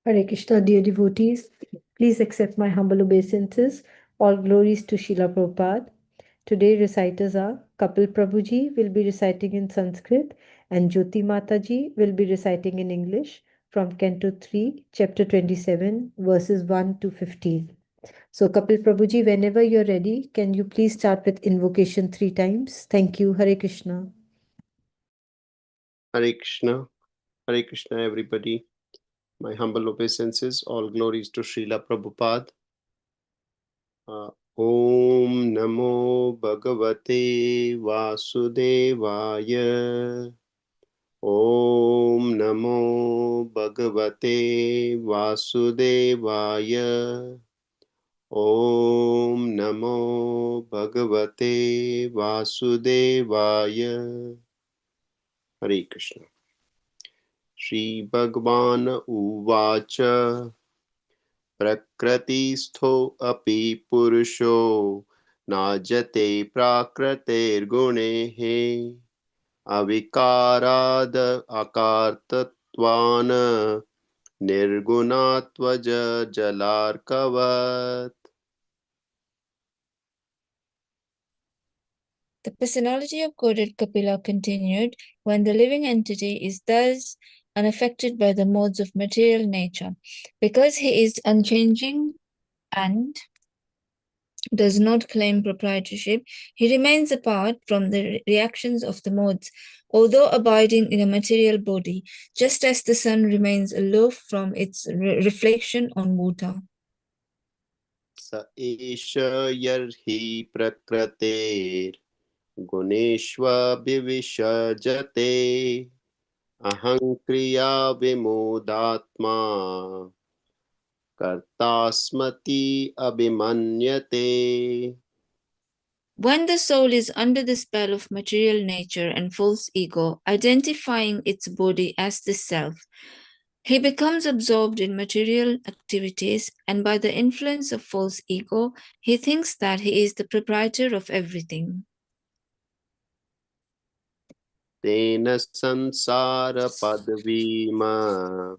Hare Krishna, dear devotees. Please accept my humble obeisances. All glories to Srila Prabhupada. Today reciters are Kapil Prabhuji will be reciting in Sanskrit and Jyoti Mataji will be reciting in English from Canto 3, Chapter 27, verses 1 to 15. So Kapil Prabhuji, whenever you're ready, can you please start with invocation 3 times? Thank you. Hare Krishna. Hare Krishna, Hare Krishna, everybody. My humble obeisances, all glories to Srila Prabhupada. Om Namo Bhagavate Vasudevaya. Om Namo Bhagavate Vasudevaya. Om Namo Bhagavate Vasudevaya. Hare Krishna. Shri Bhagavan Uvacha Prakristho api purusho najate prakrtirgunehe avikarad akartattvana nirgunatvaja jalarkavat. The personality of Godhead Kapila continued, when the living entity is thus unaffected by the modes of material nature, because he is unchanging and does not claim proprietorship, he remains apart from the reactions of the modes, although abiding in a material body, just as the sun remains aloof from its reflection on water. Sa esha yarhi prakratir guneshva vivishajate ahankriya vimudatma kartasmati abhimanyate. When the soul is under the spell of material nature and false ego, identifying its body as the self, he becomes absorbed in material activities, and by the influence of false ego, he thinks that he is the proprietor of everything. Tena sansara padvima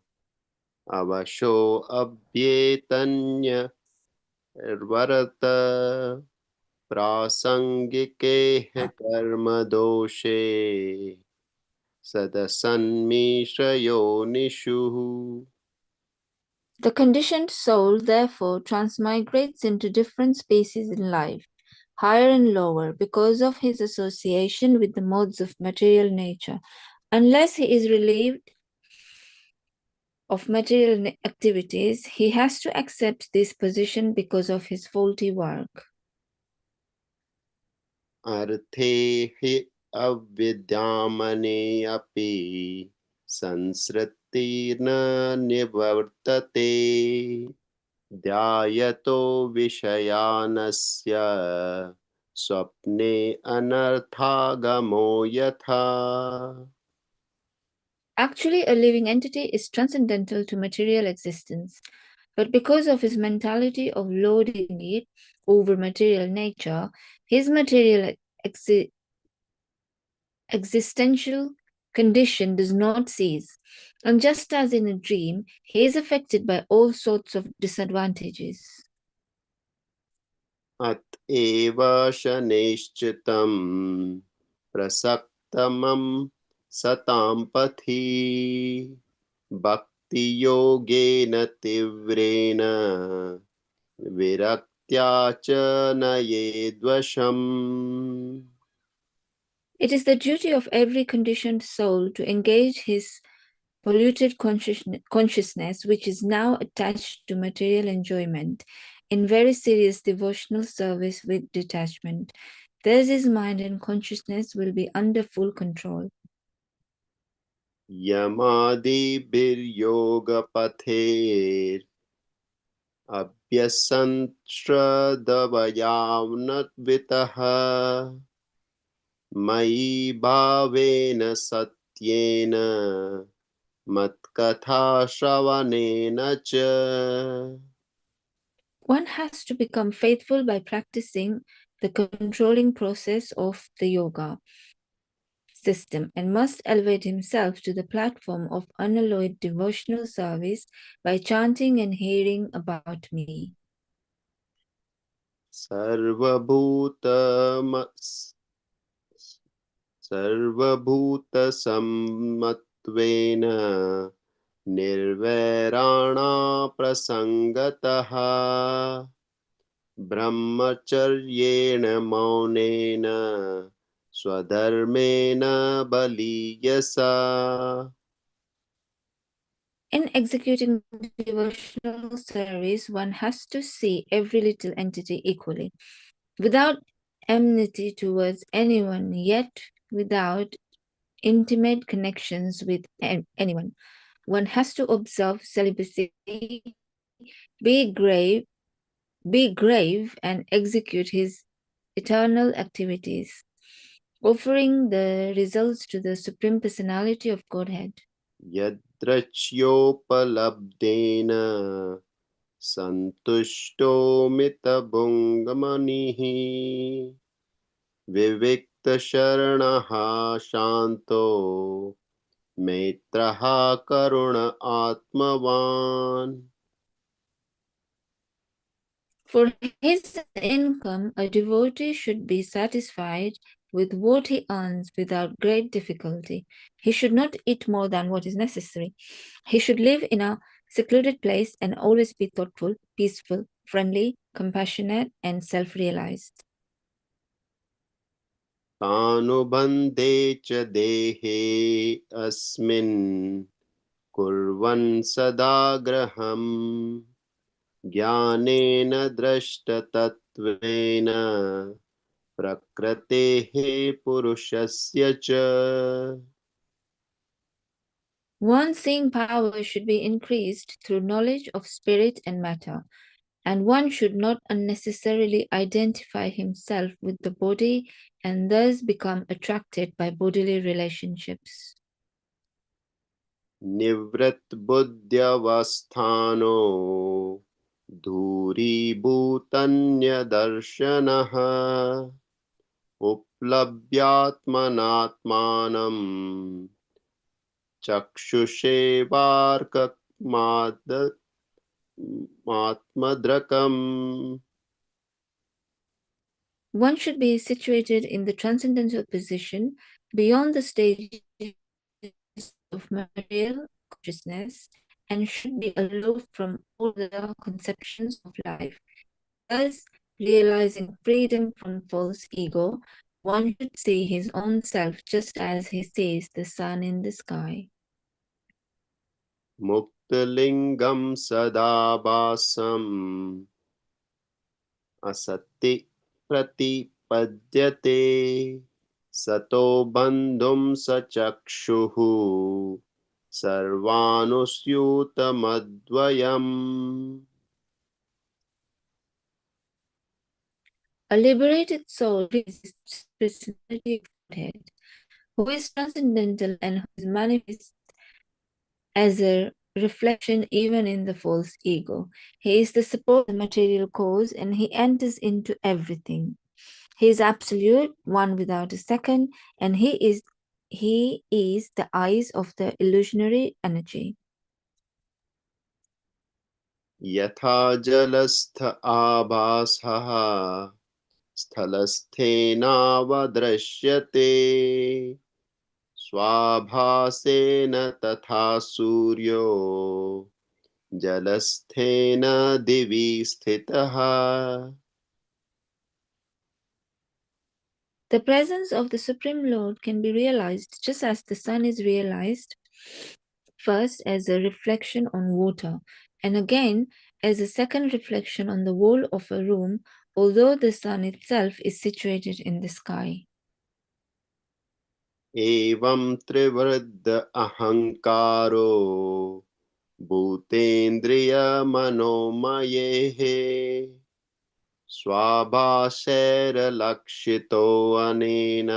avasho abhyetanya varata prasangike karma doshe sadasanmishrayo nishu. The conditioned soul, therefore, transmigrates into different spaces in life, higher and lower, because of his association with the modes of material nature. Unless he is relieved of material activities, he has to accept this position because of his faulty work. Arthe hi avidyamane api sansritirna nivartate dhyayato vishayanasya swapne anarthagamo yatha. Actually, a living entity is transcendental to material existence, but because of his mentality of lording it over material nature, his material existential condition does not cease. And just as in a dream, he is affected by all sorts of disadvantages. At eva shanishchitam prasaktamam satam pathi bhakti yogena tivrena viraktya cha nayedvasham. It is the duty of every conditioned soul to engage his polluted consciousness, which is now attached to material enjoyment, in very serious devotional service with detachment. Thus his mind and consciousness will be under full control. Yamadi bir yoga pather abhyasanshradavayavnat vitaha mai bhavena satyena matkatha shravanena cha. One has to become faithful by practicing the controlling process of the yoga. system and must elevate himself to the platform of unalloyed devotional service by chanting and hearing about me. सर्वभूतसम्मत्वेन निर्वैराणा प्रसंगतः ब्रह्मचर्येण मौनेन स्वधर्मेण बलीयसा. In executing devotional service, one has to see every little entity equally, without enmity towards anyone, yet without intimate connections with anyone. One has to observe celibacy, be grave, and execute his eternal activities, offering the results to the Supreme Personality of Godhead. यद्रच्योपलब्धेन सन्तुष्टो मितभुङ्गमनिः विविक्तशरणः शान्तो मैत्रः Karun आत्मवान्. For his income, a devotee should be satisfied with what he earns without great difficulty. He should not eat more than what is necessary. He should live in a secluded place and always be thoughtful, peaceful, friendly, compassionate, and self-realized. तानुबन्धे च देहे अस्मिन् कुर्वन् सदाग्रहम् ज्ञानेन दृष्टतत्त्वेन प्रकृतेः पुरुषस्य च. One's seeing power should be increased through knowledge of spirit and matter, and one should not unnecessarily identify himself with the body and thus become attracted by bodily relationships. निवृत्तबुद्ध्यवस्थानो धूरीभूतन्यदर्शनः उपलभ्यात्मनात्मानं चक्षुषेवार्कमात्मद्रकम्. One should be situated in the transcendental position beyond the stages of material consciousness and should be aloof from all the conceptions of life. Thus, realizing freedom from false ego, one should see his own self just as he sees the sun in the sky. मुक्तलिंगं सदा भासम् असति प्रतिपद्यते सतो बन्धुं सचक्षुः सर्वानुस्यूतमद्वयम्. A liberated soul resists the personality of Godhead, who is transcendental and who is manifest as a reflection even in the false ego. He is the support of the material cause and he enters into everything. He is absolute, one without a second, and he is the eyes of the illusionary energy. यथा जलस्थ आभासः स्थलस्थेनावदृश्यते स्वाभासेन तथा सूर्यो जलस्थेन दिवि स्थितः. The presence of the Supreme Lord can be realized just as the sun is realized, first as a reflection on water, and again as a second reflection on the wall of a room, although the sun itself is situated in the sky. एवं त्रिवृद्ध अहंकारो भूतेन्द्रिय मनोमयेः स्वाभासैर्लक्षितो अनेन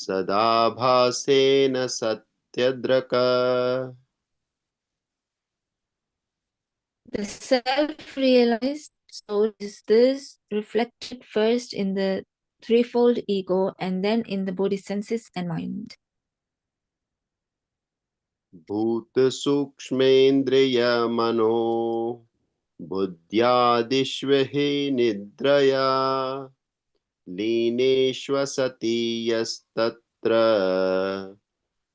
सदाभासेन सत्यद्रक. The self-realized soul is thus reflected first in the threefold ego, and then in the body, senses, and mind. Bhut sukshmendriya mano buddhyadishvehi nidraya Lineshvasati yastatra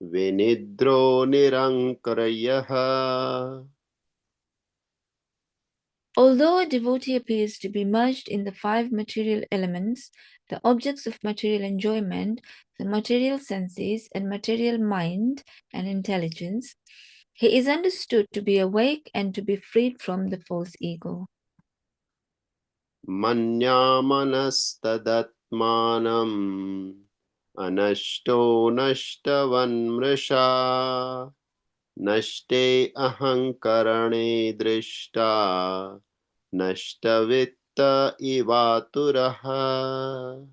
vinidro nirankarayah. Although a devotee appears to be merged in the five material elements, the objects of material enjoyment, the material senses, and material mind and intelligence, he is understood to be awake and to be freed from the false ego. Manyamanasthadatmanam anashto nashtavanmrisha nashte ahankarane drishta nashtavitta ivaturaha.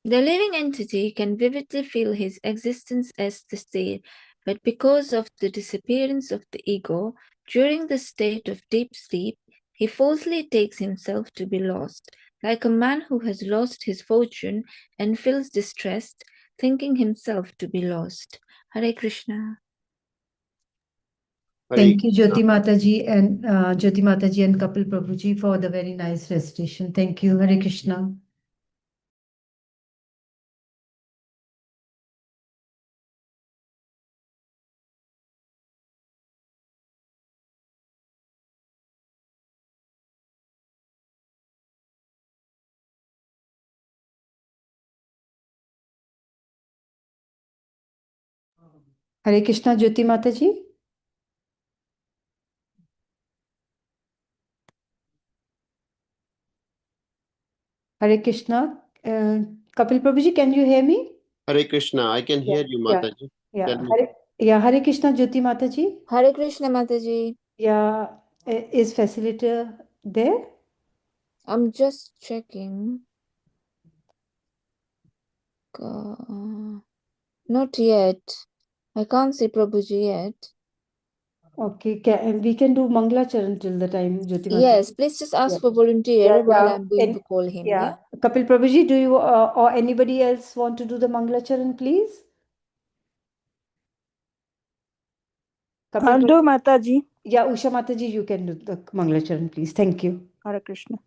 The living entity can vividly feel his existence as the state, but because of the disappearance of the ego during the state of deep sleep, he falsely takes himself to be lost, like a man who has lost his fortune and feels distressed, thinking himself to be lost. Hare Krishna. Thank you, Jyoti Mataji and Kapil Prabhuji for the very nice recitation. Thank you. Hare Krishna. Hare Krishna, Jyoti Mataji. Hare Krishna. Kapil Prabhuji, can you hear me? Hare Krishna, I can hear you, Mataji. Tell me. Hare Krishna, Jyoti Mataji. Hare Krishna, Mataji. Yeah, is facilitator there? I'm just checking. Not yet. I can't see Prabhuji yet. Okay, we can do Mangla Charan till the time, Jyoti Mataji. Yes, please just ask for volunteer while I'm going to call him. Yeah. Kapil Prabhuji, do you or anybody else want to do the Mangla Charan, please? I'll do, Mataji. Yeah, Usha Mataji, you can do the Mangla Charan, please. Thank you. Hare Krishna.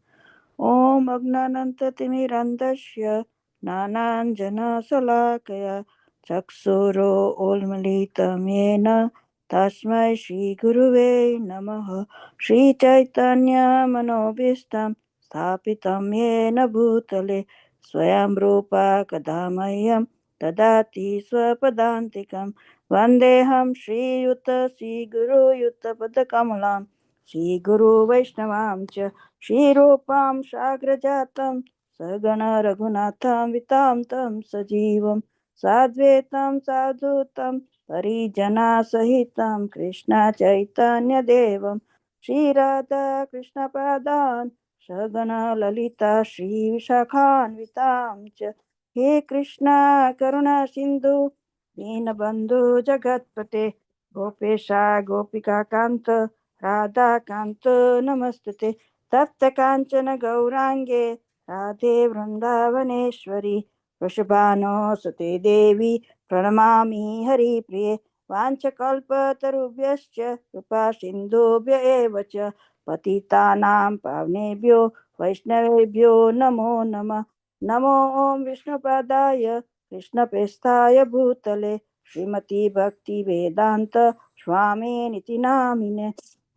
Om Agnanantatimirandasya Nananjanasalakaya Chakshuro Olmalitam Yena Tasmai Shri Guruve Namaha Shri Chaitanya Manobhistam Sthapitam Yena Bhutale Swayam Rupa Kadamayyam Tadati Swapadantikam Vandeham Shri Yuta Shri Guru Yuta Padakamalam Shri Guru Vaishnavam Cha Shrirupam Shagrajatam Sagana Raghunatham Vitam Tam Sajivam Sadvetam Sadhutam Parijana Sahitam Krishna Chaitanya Devam Shri Radha Krishna Padan Sagana Lalita Shri Vishakhan Vitam Cha He Krishna Karuna Sindhu Dinabandhu Jagatpate Gopesha Gopika Kanta Radha Kanta Namastute तप्त कांचन गौरांगे राधे वृंदावनेश्वरी वृषभानुसुते देवी प्रणमामि हरिप्रिये वाञ्छकल्पतरुभ्यश्च कृपा सिन्धुभ्य एव च पतितानां पावनेभ्यो वैष्णवेभ्यो नमो नमः नमो ॐ विष्णुपदाय कृष्णप्रेष्ठाय भूतले श्रीमती भक्ति वेदांत स्वामिनिति नामिने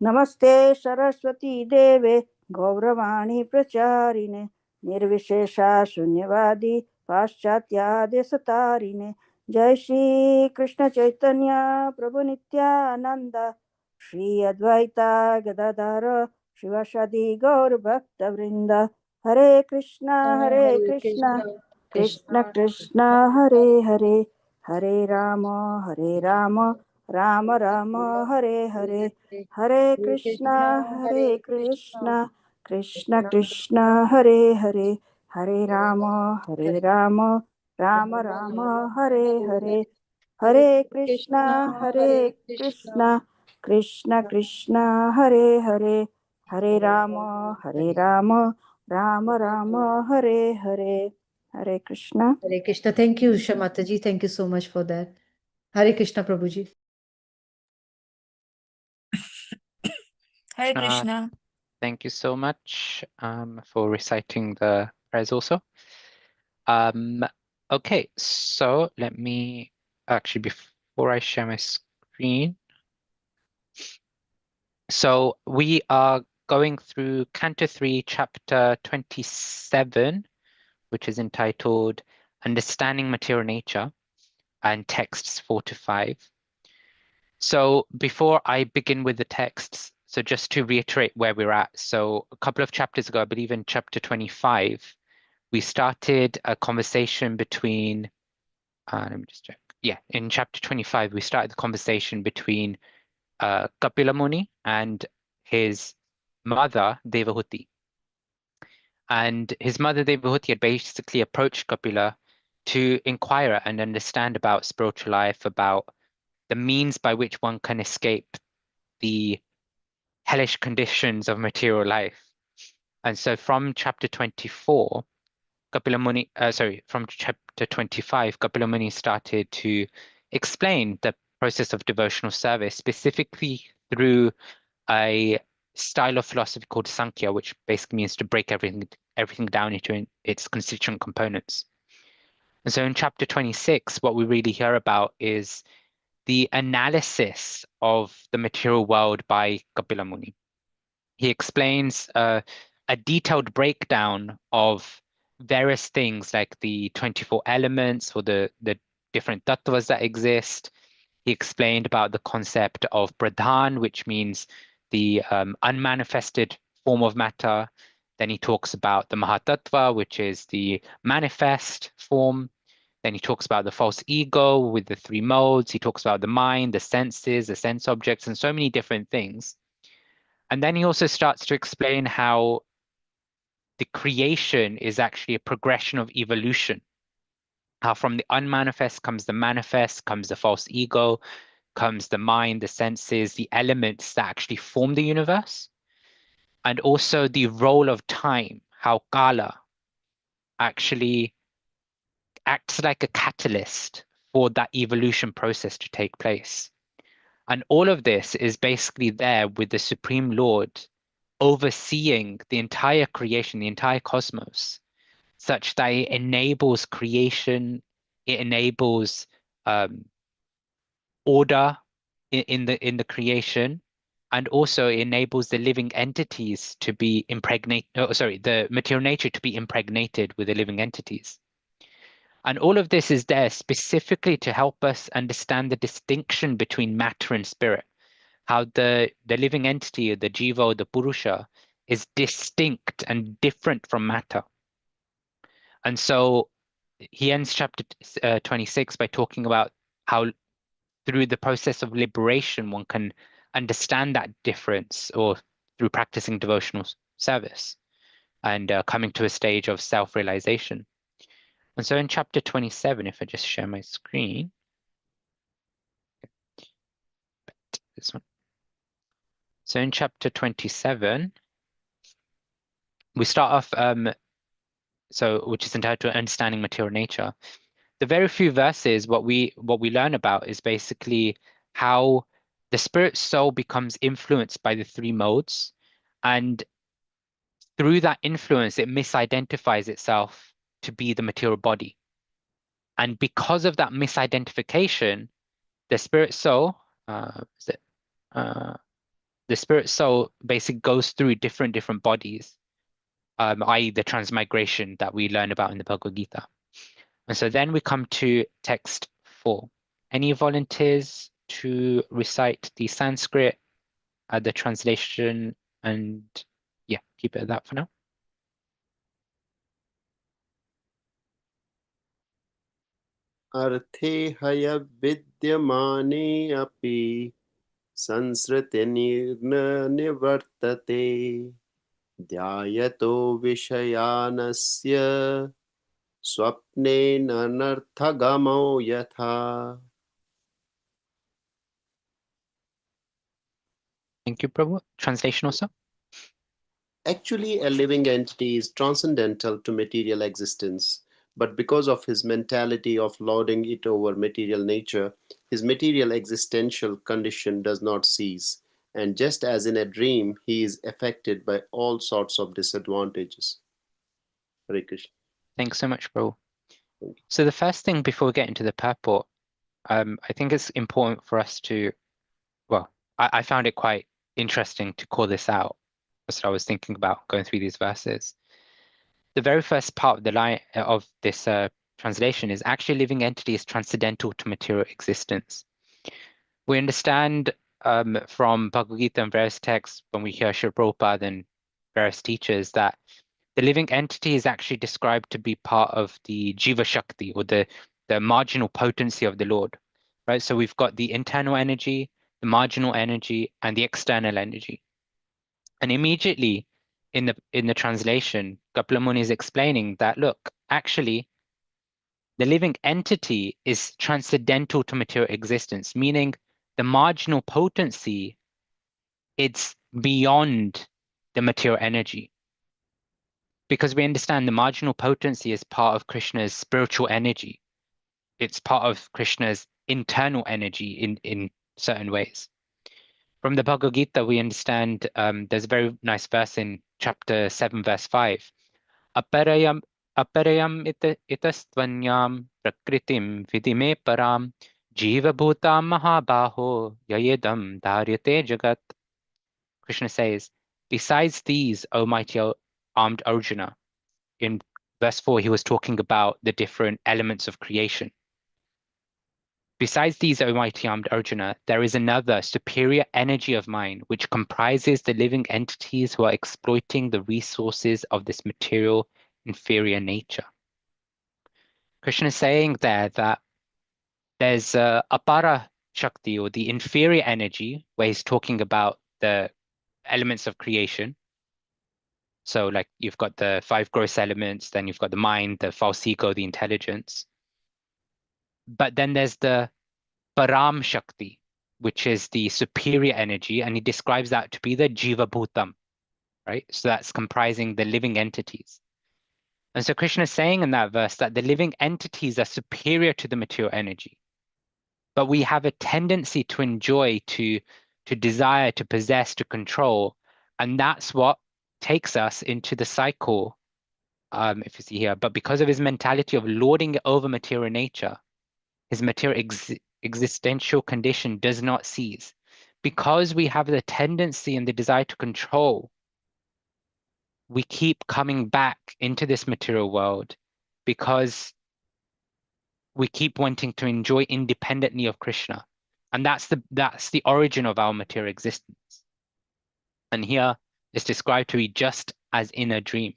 नमस्ते सरस्वती देवे गौरवाणी प्रचारिणे निर्विशेषा शून्यवादी पाश्चात्यादेशतारिणे जय श्री कृष्ण चैतन्य प्रभु नित्यानंद श्री अद्वैता गदाधर शिवासादि गौर भक्त वृंद हरे Krishna Krishna Krishna Hare Hare Hare Ram Ram Ram Hare Hare Hare Krishna Krishna Krishna Hare Hare Hare Ram Ram Ram Hare Hare Hare Krishna Krishna Krishna Hare Hare Hare Ram Ram Rama Hare Hare. Hare Krishna. Hare Krishna. Thank you, Shamataji. Thank you so much for that. Hare Krishna, Prabhuji. Hare Krishna. Krishna. Thank you so much for reciting the prayers also. Okay, so let me actually, before I share my screen, so we are going through Canto 3, Chapter 27, which is entitled Understanding Material Nature, and texts 4 to 5. So before I begin with the texts, so just to reiterate where we're at. So a couple of chapters ago, I believe in chapter 25, we started a conversation between, let me just check. Yeah, in chapter 25, we started the conversation between Kapila Muni and his mother, Devahuti. And his mother, Devahuti, had basically approached Kapila to inquire and understand about spiritual life, about the means by which one can escape the hellish conditions of material life. And so from chapter 24, Kapila Muni, from chapter 25, Kapila Muni started to explain the process of devotional service, specifically through a style of philosophy called Sankhya, which basically means to break everything down into its constituent components. And so in chapter 26, what we really hear about is the analysis of the material world by Kapila Muni. He explains a detailed breakdown of various things like the 24 elements or the different tattvas that exist. He explained about the concept of pradhan, which means the unmanifested form of matter. Then he talks about the mahatattva, which is the manifest form. Then he talks about the false ego with the 3 modes. He talks about the mind, the senses, the sense objects, and so many different things. And then he also starts to explain how the creation is actually a progression of evolution. How from the unmanifest comes the manifest, comes the false ego, comes the mind, the senses, the elements that actually form the universe. And also the role of time, how Kala actually acts like a catalyst for that evolution process to take place. And all of this is basically there with the Supreme Lord overseeing the entire creation, the entire cosmos, such that it enables creation, it enables order in the creation, and also it enables the living entities to be impregnated, the material nature to be impregnated with the living entities. And all of this is there specifically to help us understand the distinction between matter and spirit, how the living entity, the jiva or the purusha, is distinct and different from matter. And so he ends chapter 26 by talking about how through the process of liberation, one can understand that difference, or through practicing devotional service and coming to a stage of self-realization. And so in chapter 27, if I just share my screen, this one. So in chapter 27, we start off, which is entitled Understanding Material Nature. The very few verses, what we learn about is basically how the spirit soul becomes influenced by the 3 modes, and through that influence, it misidentifies itself to be the material body. And because of that misidentification, the spirit soul, the spirit soul basically goes through different bodies, i.e. the transmigration that we learn about in the Bhagavad Gita. And so then we come to text 4. Any volunteers to recite the Sanskrit, the translation, and yeah, keep it at that for now. अर्थे हय विद्यमाने अपि संसृतिर्न निवर्तते ध्यायतो विषयानस्य स्वप्नेन नर्थगमो यथा. Thank you, Prabhu. Translation also. Actually, a living entity is transcendental to material existence, but because of his mentality of lording it over material nature, his material existential condition does not cease. And just as in a dream, he is affected by all sorts of disadvantages. Hare Krishna. Thanks so much, bro. Thank you. So the first thing before we get into the purport, I think it's important for us to, well, I found it quite interesting to call this out. That's what I was thinking about going through these verses. The very first part of the line of this translation is actually living entity is transcendental to material existence. We understand from Bhagavad Gita and various texts when we hear Srila Prabhupada and various teachers that the living entity is actually described to be part of the Jiva Shakti, or the marginal potency of the Lord, right? So we've got the internal energy, the marginal energy, and the external energy. And immediately in the translation, Kapila Muni is explaining that, look, actually, the living entity is transcendental to material existence, meaning the marginal potency, it's beyond the material energy. Because we understand the marginal potency is part of Krishna's spiritual energy. It's part of Krishna's internal energy in certain ways. From the Bhagavad Gita, we understand there's a very nice verse in chapter 7, verse 5. Aparayam itastvanyam prakritim vidime param jiva bhutam mahabaho yayedam dharyate jagat. Krishna says, besides these, O mighty armed Arjuna, in verse 4, he was talking about the different elements of creation. Besides these, O mighty armed Arjuna, there is another superior energy of mine, which comprises the living entities who are exploiting the resources of this material inferior nature. Krishna is saying there that there's apara shakti, or the inferior energy, where he's talking about the elements of creation. So like you've got the 5 gross elements, then you've got the mind, the false ego, the intelligence. But then there's the Param Shakti, which is the superior energy, and he describes that to be the Jiva Bhutam, right? So that's comprising the living entities. And so Krishna is saying in that verse that the living entities are superior to the material energy. But we have a tendency to enjoy, to desire, to possess, to control. And that's what takes us into the cycle, if you see here. But because of his mentality of lording over material nature, his material existential condition does not cease. Because we have the tendency and the desire to control, we keep coming back into this material world because we keep wanting to enjoy independently of Krishna. And that's the origin of our material existence. And here it's described to be just as in a dream.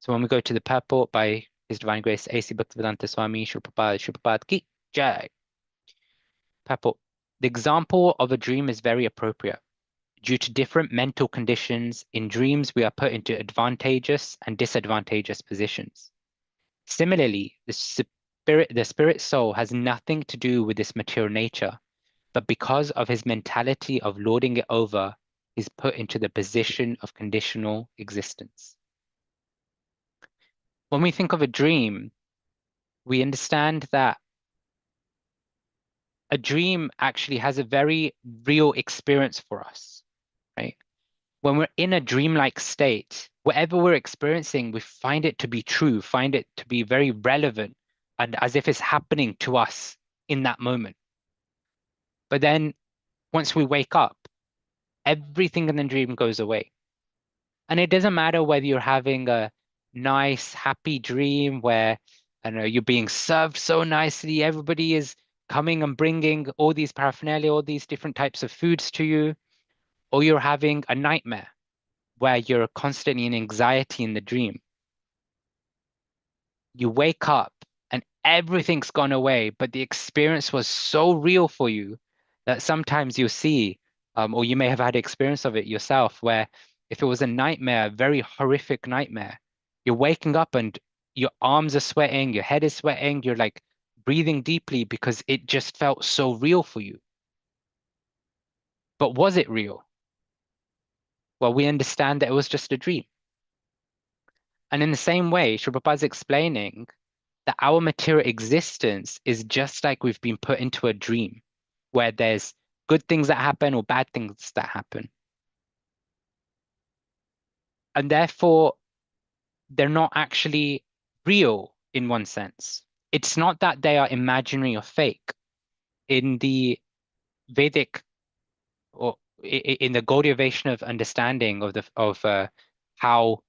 So when we go to the purport by His Divine Grace A.C. Bhaktivedanta Swami Srila Prabhupada Ki Jai. Purport. The example of a dream is very appropriate. Due to different mental conditions, in dreams we are put into advantageous and disadvantageous positions. Similarly, the spirit soul has nothing to do with this material nature, but because of his mentality of lording it over, is put into the position of conditional existence. When we think of a dream, we understand that a dream actually has a very real experience for us, right? When we're in a dreamlike state, whatever we're experiencing, we find it to be true, find it to be very relevant, and as if it's happening to us in that moment. But then once we wake up, everything in the dream goes away. And it doesn't matter whether you're having a nice, happy dream where, I don't know, you're being served so nicely, everybody is coming and bringing all these paraphernalia, all these different types of foods to you, or you're having a nightmare where you're constantly in anxiety in the dream. You wake up and everything's gone away, but the experience was so real for you that sometimes you'll see, or you may have had experience of it yourself, where if it was a nightmare, a very horrific nightmare, you're waking up and your arms are sweating, your head is sweating, you're like breathing deeply because it just felt so real for you. But was it real? Well, we understand that it was just a dream. And in the same way, Sri Prabhupada is explaining that our material existence is just like we've been put into a dream where there's good things that happen or bad things that happen. And therefore, they're not actually real in one sense. It's not that they are imaginary or fake. In the Vedic or in the Gaudiya Vaishnava understanding of how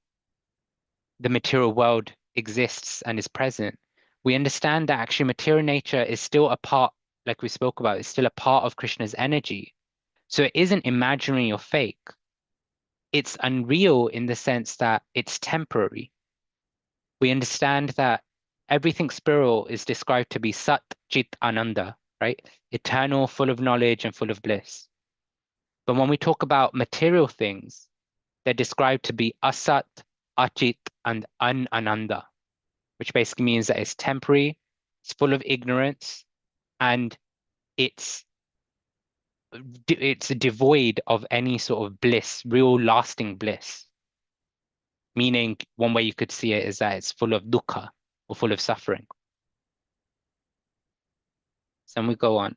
the material world exists and is present, we understand that actually material nature is still a part, like we spoke about, it's still a part of Krishna's energy. So it isn't imaginary or fake. It's unreal in the sense that it's temporary. We understand that everything spiritual is described to be Sat, Chit, Ananda, right? Eternal, full of knowledge and full of bliss. But when we talk about material things, they're described to be Asat, Achit, and Ananda, which basically means that it's temporary, it's full of ignorance, and it's devoid of any sort of bliss, real lasting bliss. Meaning, one way you could see it is that it's full of dukkha or full of suffering. So we go on.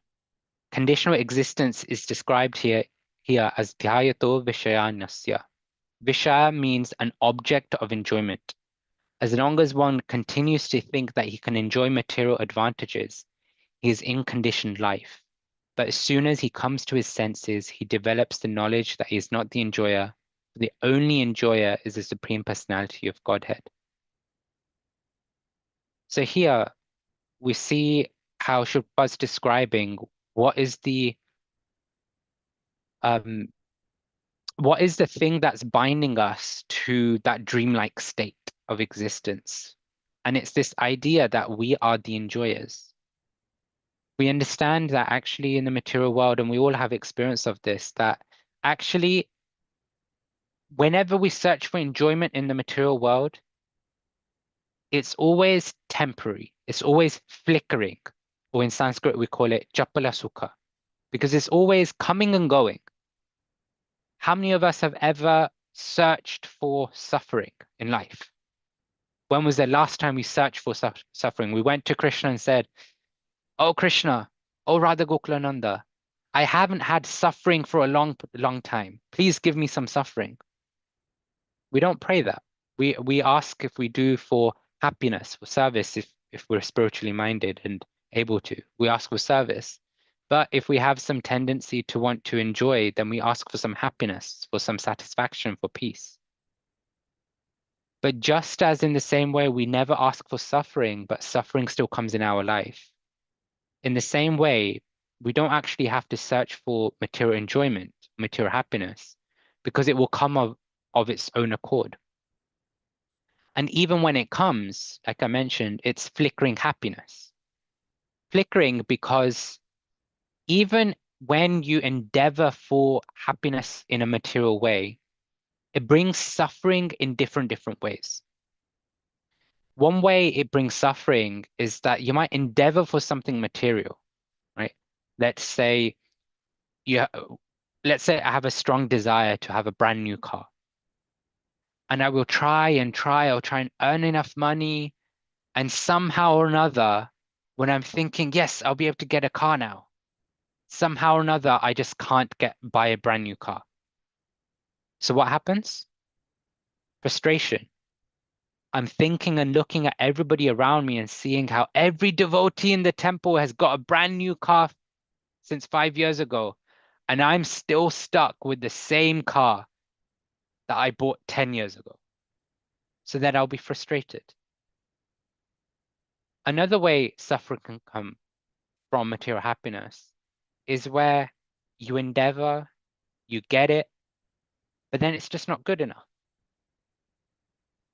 Conditional existence is described here as dhyato vishayanasya. Vishaya means an object of enjoyment. As long as one continues to think that he can enjoy material advantages, he is in conditioned life. But as soon as he comes to his senses, he develops the knowledge that he is not the enjoyer. The only enjoyer is the Supreme Personality of Godhead. So here we see how Shubha's describing what is the thing that's binding us to that dreamlike state of existence. And it's this idea that we are the enjoyers. We understand that actually in the material world, and we all have experience of this, that actually whenever we search for enjoyment in the material world, it's always temporary. It's always flickering. Or in Sanskrit, we call it chapala sukha, because it's always coming and going. How many of us have ever searched for suffering in life? When was the last time we searched for suffering? We went to Krishna and said, "Oh Krishna, oh Radha Gokulananda, I haven't had suffering for a long time. Please give me some suffering." We don't pray that. We ask if we do for happiness, for service, if we're spiritually minded and able to. We ask for service. But if we have some tendency to want to enjoy, then we ask for some happiness, for some satisfaction, for peace. But just as in the same way we never ask for suffering, but suffering still comes in our life, in the same way, we don't actually have to search for material enjoyment, material happiness, because it will come of its own accord. And even when it comes, like I mentioned, it's flickering happiness. Flickering because even when you endeavor for happiness in a material way, it brings suffering in different ways. One way it brings suffering is that you might endeavor for something material, right? Let's say let's say I have a strong desire to have a brand new car. And I will try and try, I'll try and earn enough money. And somehow or another, when I'm thinking, yes, I'll be able to get a car now, somehow or another, I just can't buy a brand new car. So what happens? Frustration. I'm thinking and looking at everybody around me and seeing how every devotee in the temple has got a brand new car since 5 years ago. And I'm still stuck with the same car that I bought 10 years ago. So then I'll be frustrated. Another way suffering can come from material happiness is where you endeavor, you get it, but then it's just not good enough.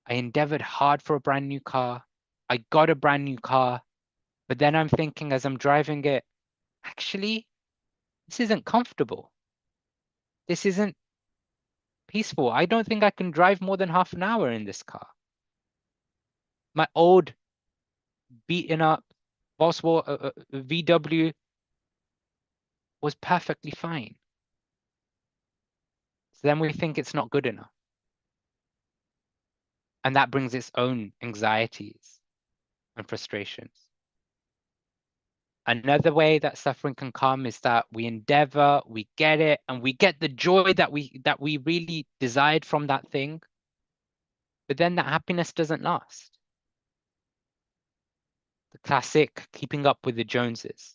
I endeavored hard for a brand new car. I got a brand new car, but then I'm thinking as I'm driving it, actually, this isn't comfortable. This isn't peaceful. I don't think I can drive more than half an hour in this car. My old beaten up VW was perfectly fine. So then we think it's not good enough. And that brings its own anxieties and frustrations. Another way that suffering can come is that we endeavor, we get it, and we get the joy that we really desired from that thing. But then that happiness doesn't last. The classic keeping up with the Joneses.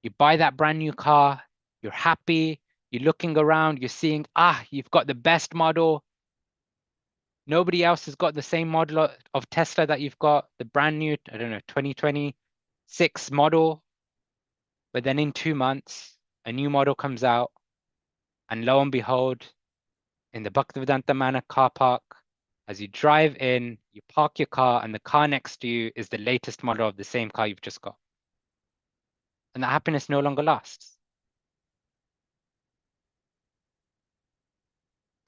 You buy that brand new car, you're happy, you're looking around, you're seeing, you've got the best model. Nobody else has got the same model of Tesla that you've got, the brand new, 2026 model. But then in 2 months, a new model comes out, and lo and behold, in the Bhaktivedanta Manor car park, as you drive in, you park your car, and the car next to you is the latest model of the same car you've just got. And that happiness no longer lasts.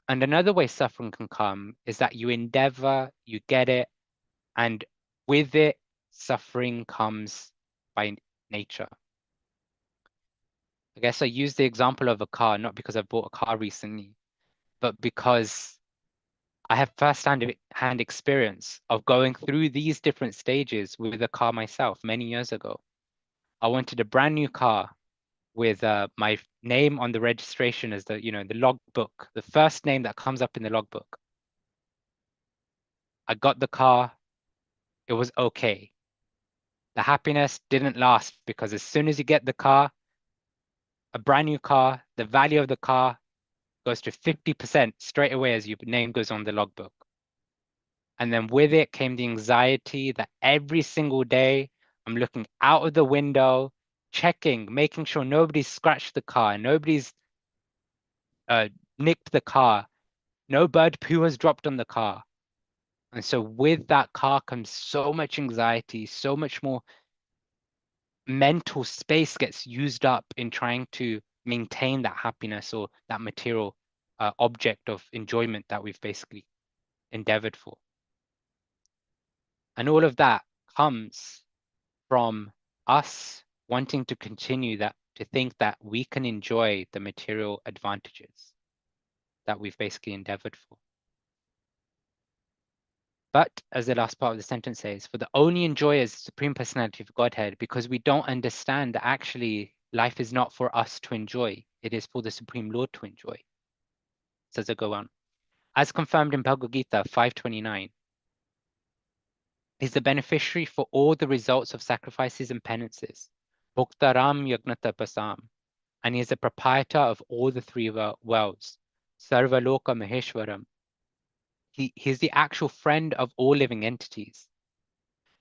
And another way suffering can come is that you endeavor, you get it, and with it, suffering comes by nature. I guess I use the example of a car, not because I bought a car recently, but because I have first-hand experience of going through these different stages with a car myself many years ago. I wanted a brand new car with my name on the registration as the logbook, the first name that comes up in the logbook. I got the car, it was okay. The happiness didn't last because as soon as you get the car, a brand new car, the value of the car goes to 50% straight away as your name goes on the logbook. And then with it came the anxiety that every single day I'm looking out of the window, checking, making sure nobody's scratched the car, nobody's nicked the car, no bird poo has dropped on the car. And so with that car comes so much anxiety, so much more mental space gets used up in trying to maintain that happiness or that material object of enjoyment that we've basically endeavored for. And all of that comes from us wanting to continue to think that we can enjoy the material advantages that we've basically endeavored for. But as the last part of the sentence says, for the only enjoyer is the Supreme Personality of Godhead, because we don't understand that actually life is not for us to enjoy. It is for the Supreme Lord to enjoy. Says I go on. As confirmed in Bhagavad Gita 5:29, is the beneficiary for all the results of sacrifices and penances. Bhoktaram Yagnatapasam. And he is the proprietor of all the three worlds. Sarvaloka Maheshwaram. He's the actual friend of all living entities.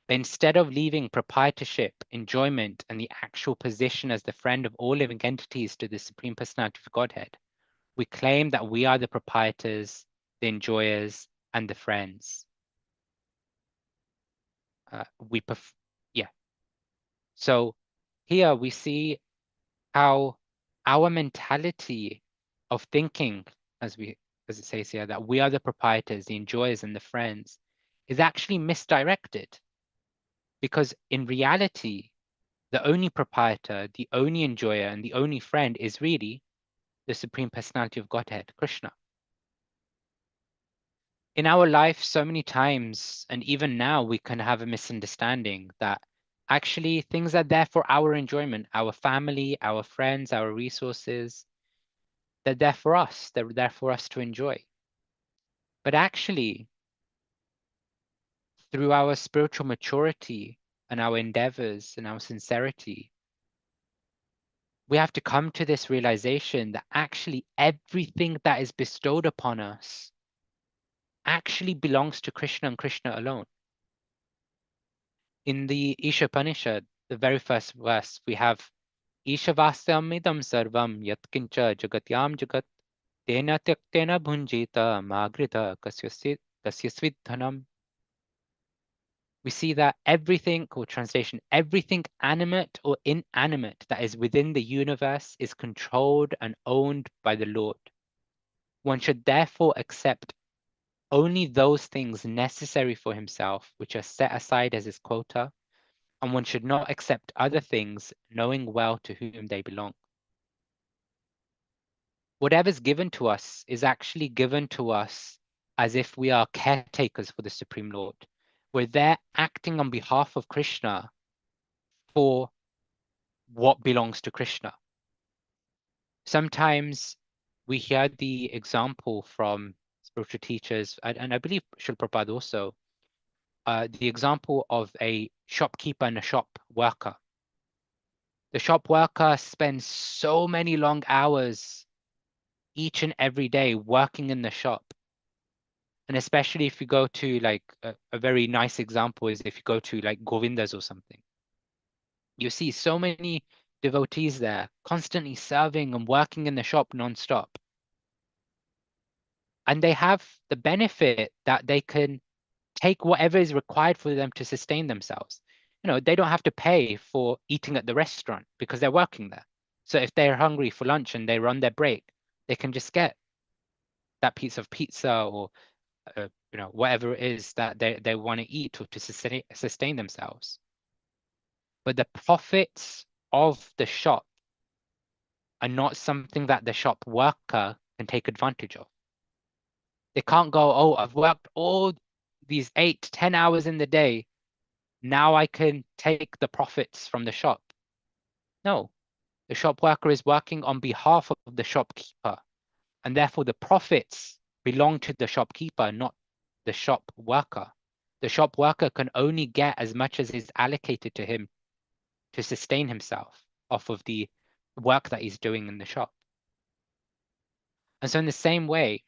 But instead of leaving proprietorship, enjoyment, and the actual position as the friend of all living entities to the Supreme Personality of Godhead, we claim that we are the proprietors, the enjoyers, and the friends. So here we see how our mentality of thinking, as it says here, that we are the proprietors, the enjoyers, and the friends, is actually misdirected. Because in reality, the only proprietor, the only enjoyer, and the only friend is really the Supreme Personality of Godhead, Krishna. In our life, so many times, and even now, we can have a misunderstanding that actually things are there for our enjoyment, our family, our friends, our resources. They're there for us. They're there for us to enjoy. But actually, through our spiritual maturity and our endeavors and our sincerity, we have to come to this realization that actually everything that is bestowed upon us actually belongs to Krishna and Krishna alone. In the Ishopanishad, the very first verse, we have Ishavasyam idam sarvam yatkincha jagatyam jagat tena tyaktena bhunjita magrita kasyasvid dhanam. We see that everything, or translation, everything animate or inanimate that is within the universe is controlled and owned by the Lord. One should therefore accept only those things necessary for himself, which are set aside as his quota, and one should not accept other things, knowing well to whom they belong. whatever's given to us is actually given to us as if we are caretakers for the Supreme Lord. We're there acting on behalf of Krishna for what belongs to Krishna. Sometimes we hear the example from spiritual teachers, and I believe Srila Prabhupada also, the example of a shopkeeper and a shop worker. The shop worker spends so many long hours each and every day working in the shop. And especially if you go to like a very nice example is if you go to like Govindas or something. You see so many devotees there constantly serving and working in the shop non-stop. And they have the benefit that they can take whatever is required for them to sustain themselves. You know, they don't have to pay for eating at the restaurant because they're working there. So if they're hungry for lunch and they run their break, they can just get that piece of pizza or you know, whatever it is that they want to eat or to sustain themselves. But the profits of the shop are not something that the shop worker can take advantage of. They can't go, oh, I've worked all these 8 to 10 hours in the day. Now I can take the profits from the shop. No, the shop worker is working on behalf of the shopkeeper, and therefore the profits belong to the shopkeeper, not the shop worker. The shop worker can only get as much as is allocated to him to sustain himself off of the work that he's doing in the shop. And so in the same way,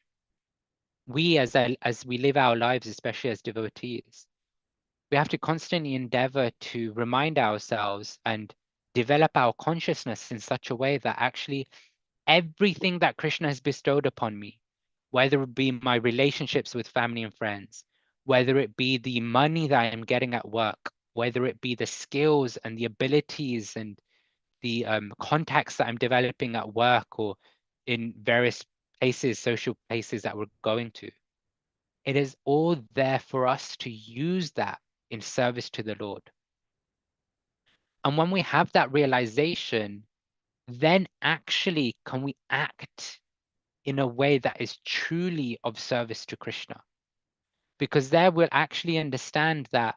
we as we live our lives, especially as devotees, we have to constantly endeavor to remind ourselves and develop our consciousness in such a way that actually everything that Krishna has bestowed upon me, whether it be my relationships with family and friends, whether it be the money that I am getting at work, whether it be the skills and the abilities and the contacts that I'm developing at work or in various places, social places that we're going to. It is all there for us to use that in service to the Lord. And when we have that realization, then actually can we act in a way that is truly of service to Krishna. Because there we'll actually understand that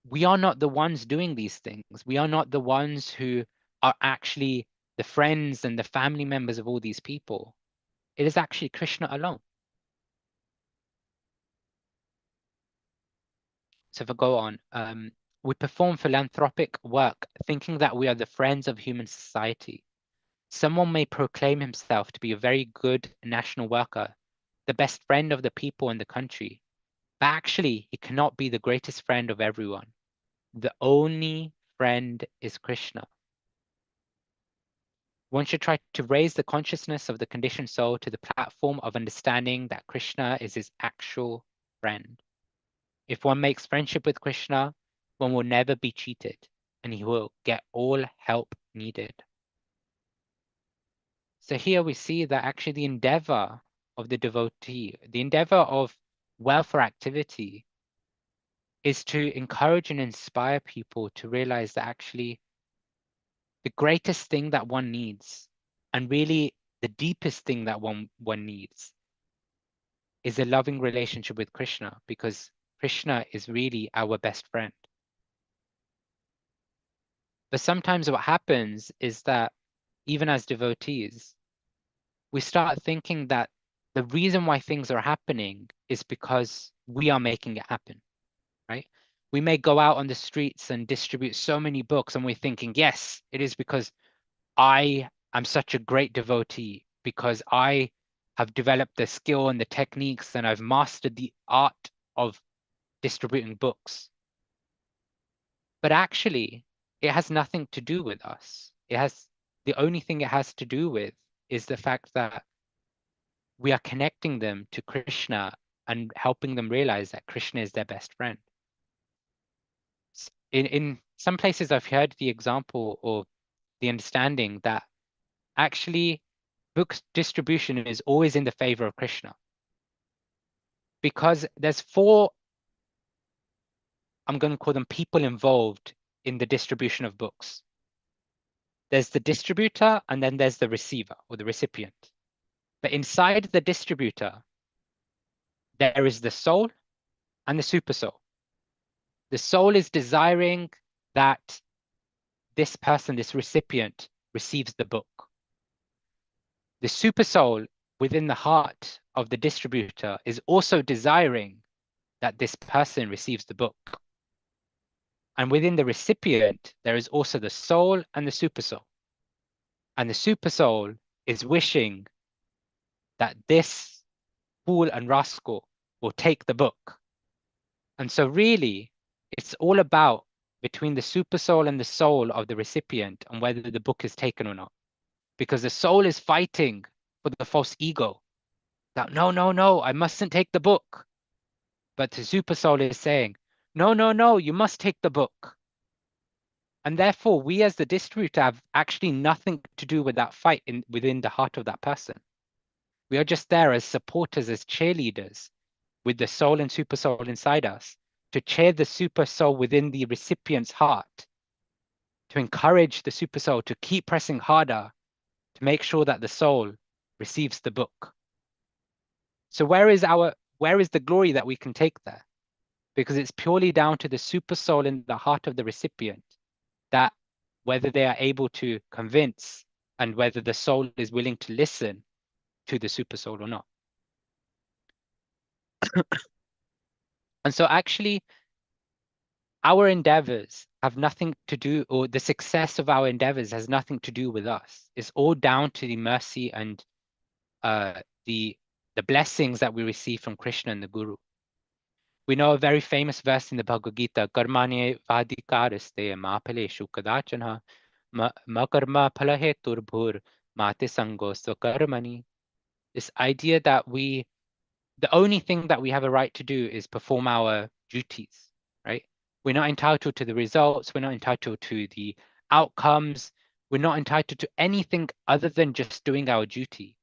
we are not the ones doing these things. We are not the ones who are actually the friends and the family members of all these people. It is actually Krishna alone. So if I go on, we perform philanthropic work thinking that we are the friends of human society. Someone may proclaim himself to be a very good national worker, the best friend of the people in the country, but actually he cannot be the greatest friend of everyone. The only friend is Krishna. One should try to raise the consciousness of the conditioned soul to the platform of understanding that Krishna is his actual friend. If one makes friendship with Krishna, one will never be cheated, and he will get all help needed. So here we see that actually the endeavor of the devotee, the endeavor of welfare activity, is to encourage and inspire people to realize that actually the greatest thing that one needs, and really the deepest thing that one needs, is a loving relationship with Krishna, because Krishna is really our best friend. But sometimes what happens is that even as devotees, we start thinking that the reason why things are happening is because we are making it happen, right? We may go out on the streets and distribute so many books and we're thinking, yes, it is because I am such a great devotee, because I have developed the skill and the techniques and I've mastered the art of distributing books. But actually, it has nothing to do with us. The only thing it has to do with is the fact that we are connecting them to Krishna and helping them realize that Krishna is their best friend. In some places, I've heard the example or the understanding that actually book distribution is always in the favor of Krishna. Because there's 4, I'm going to call them people involved in the distribution of books. There's the distributor, and then there's the receiver or the recipient. But inside the distributor, there is the soul and the super soul. The soul is desiring that this person, this recipient, receives the book. The super soul within the heart of the distributor is also desiring that this person receives the book. And within the recipient, there is also the soul and the super soul. And the super soul is wishing that this fool and rascal will take the book. And so really, it's all about between the super soul and the soul of the recipient and whether the book is taken or not. Because the soul is fighting for the false ego. That no, no, no, I mustn't take the book. But the super soul is saying, no, no, no, you must take the book. And therefore, we as the distributor have actually nothing to do with that fight within the heart of that person. We are just there as supporters, as cheerleaders, with the soul and super soul inside us, to cheer the super soul within the recipient's heart, to encourage the super soul to keep pressing harder, to make sure that the soul receives the book. So where is the glory that we can take there? Because it's purely down to the super soul in the heart of the recipient, that whether they are able to convince and whether the soul is willing to listen to the super soul or not. And so actually, our endeavors have nothing to do, or the success of our endeavors has nothing to do with us. It's all down to the mercy and the blessings that we receive from Krishna and the Guru. We know a very famous verse in the Bhagavad Gita, Karmanye vadikaraste mapaleshu kadachana makarma phalahetur bhur mate sango swakarmani. This idea that the only thing that we have a right to do is perform our duties, right? We're not entitled to the results. We're not entitled to the outcomes. We're not entitled to anything other than just doing our duty.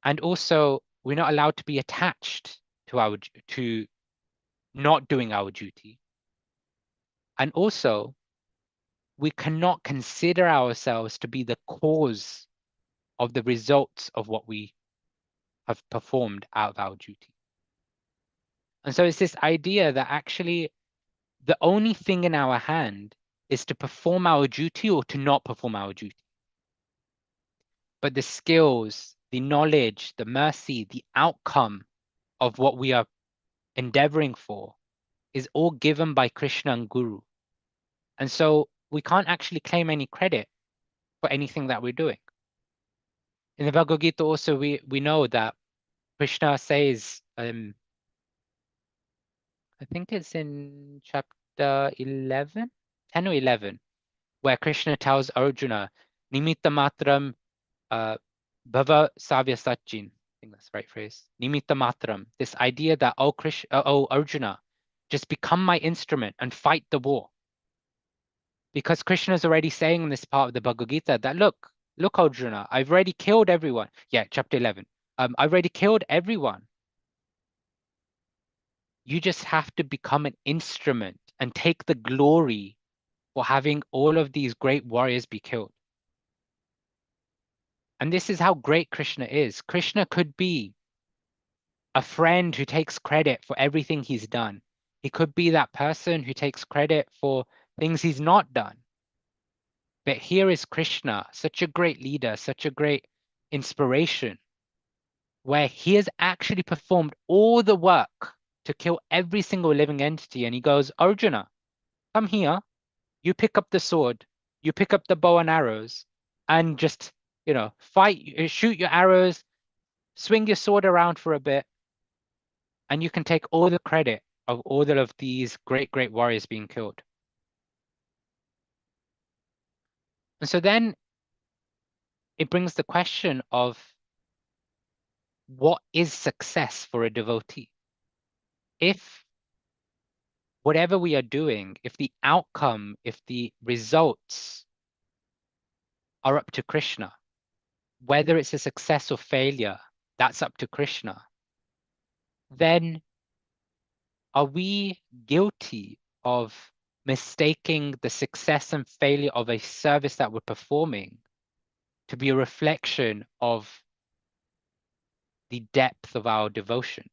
And also, we're not allowed to be attached to not doing our duty. And also, we cannot consider ourselves to be the cause of the results of what we have performed out of our duty. And so it's this idea that actually the only thing in our hand is to perform our duty or to not perform our duty. But the skills, the knowledge, the mercy, the outcome of what we are endeavoring for is all given by Krishna and Guru. And so we can't actually claim any credit for anything that we're doing. In the Bhagavad Gita also, we know that Krishna says, I think it's in chapter 11, 10 or 11, where Krishna tells Arjuna, Nimitta matram bhava savya satchin. I think that's the right phrase. Nimitta matram. This idea that, oh Arjuna, just become my instrument and fight the war. Because Krishna is already saying in this part of the Bhagavad Gita that, look Arjuna, I've already killed everyone. Yeah, chapter 11. I've already killed everyone. You just have to become an instrument and take the glory for having all of these great warriors be killed. And this is how great Krishna is. Krishna could be a friend who takes credit for everything he's done. He could be that person who takes credit for things he's not done. But here is Krishna, such a great leader, such a great inspiration, where he has actually performed all the work to kill every single living entity. And he goes, Arjuna, come here, you pick up the sword, you pick up the bow and arrows, and just, fight, shoot your arrows, swing your sword around for a bit, and you can take all the credit of all of these great, great warriors being killed. And so then it brings the question of what is success for a devotee? If whatever we are doing, if the outcome, if the results are up to Krishna, whether it's a success or failure, that's up to Krishna, then are we guilty of mistaking the success and failure of a service that we're performing to be a reflection of the depth of our devotion.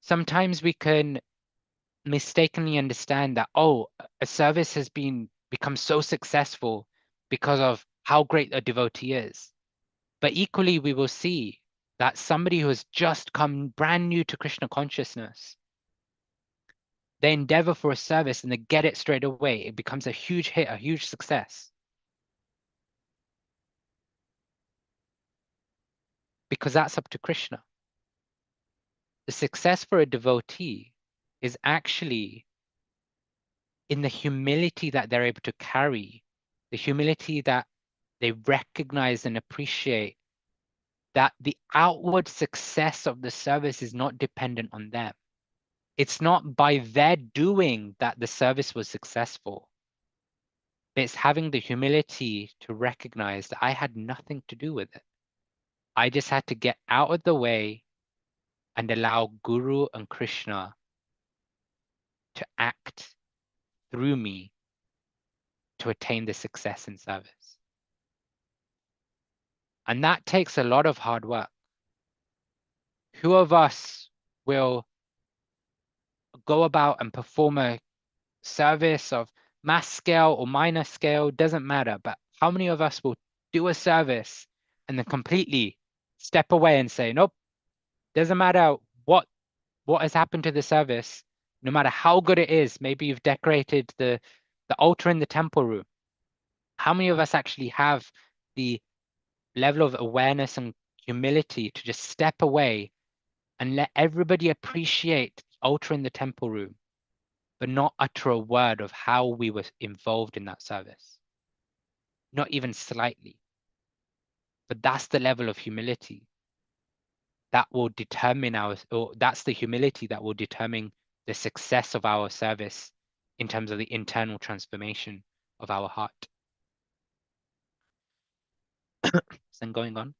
Sometimes we can mistakenly understand that, oh, a service has become so successful because of how great a devotee is. But equally, we will see that somebody who has just come brand new to Krishna consciousness, they endeavor for a service and they get it straight away. It becomes a huge hit, a huge success. Because that's up to Krishna. The success for a devotee is actually in the humility that they're able to carry, the humility that they recognize and appreciate that the outward success of the service is not dependent on them. It's not by their doing that the service was successful. It's having the humility to recognize that I had nothing to do with it. I just had to get out of the way and allow Guru and Krishna to act through me to attain the success in service. And that takes a lot of hard work. Who of us will go about and perform a service of mass scale or minor scale, doesn't matter, but how many of us will do a service and then completely step away and say, nope, doesn't matter what has happened to the service, no matter how good it is, maybe you've decorated the altar in the temple room. How many of us actually have the level of awareness and humility to just step away and let everybody appreciate the altar in the temple room, but not utter a word of how we were involved in that service? Not even slightly. But that's the level of humility that will determine that's the humility that will determine the success of our service in terms of the internal transformation of our heart. Then going on.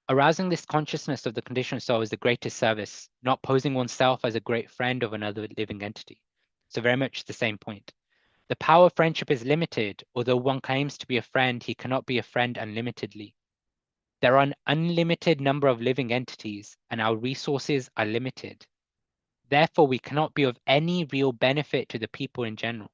Arousing this consciousness of the conditioned soul is the greatest service, not posing oneself as a great friend of another living entity. So very much the same point. The power of friendship is limited. Although one claims to be a friend, he cannot be a friend unlimitedly. There are an unlimited number of living entities, and our resources are limited. Therefore, we cannot be of any real benefit to the people in general.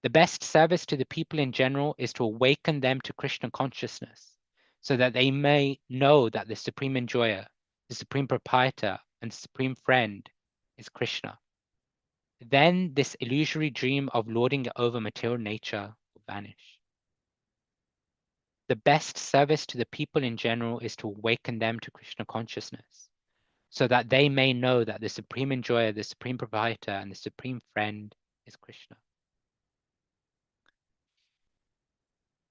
The best service to the people in general is to awaken them to Krishna consciousness, so that they may know that the supreme enjoyer, the supreme proprietor, and supreme friend is Krishna. Then this illusory dream of lording over material nature will vanish. The best service to the people in general is to awaken them to Krishna consciousness, so that they may know that the supreme enjoyer, the supreme proprietor, and the supreme friend is Krishna.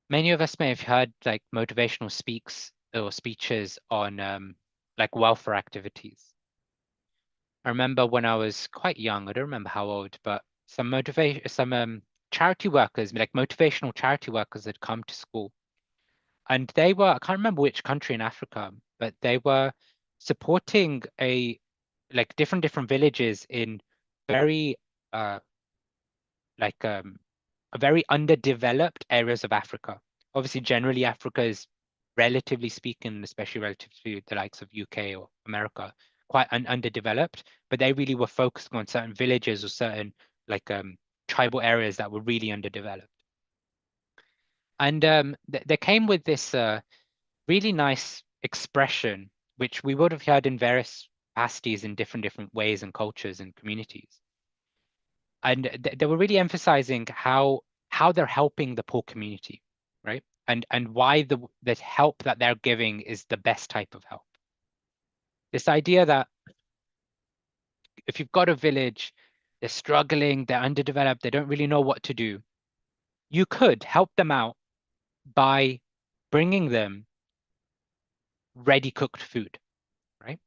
Many of us may have heard like motivational speeches on like welfare activities. I remember when I was quite young, I don't remember how old, but some charity workers, like motivational charity workers, had come to school. And they were, I can't remember which country in Africa, but they were supporting different villages in very very underdeveloped areas of Africa. Obviously, generally Africa is, relatively speaking, especially relative to the likes of UK or America, quite underdeveloped, but they really were focusing on certain villages or certain tribal areas that were really underdeveloped. And they came with this really nice expression, which we would have heard in various capacities in different ways and cultures and communities. And they were really emphasizing how they're helping the poor community, right? And why the help that they're giving is the best type of help. This idea that if you've got a village, they're struggling, they're underdeveloped, they don't really know what to do, you could help them out by bringing them ready cooked food, right?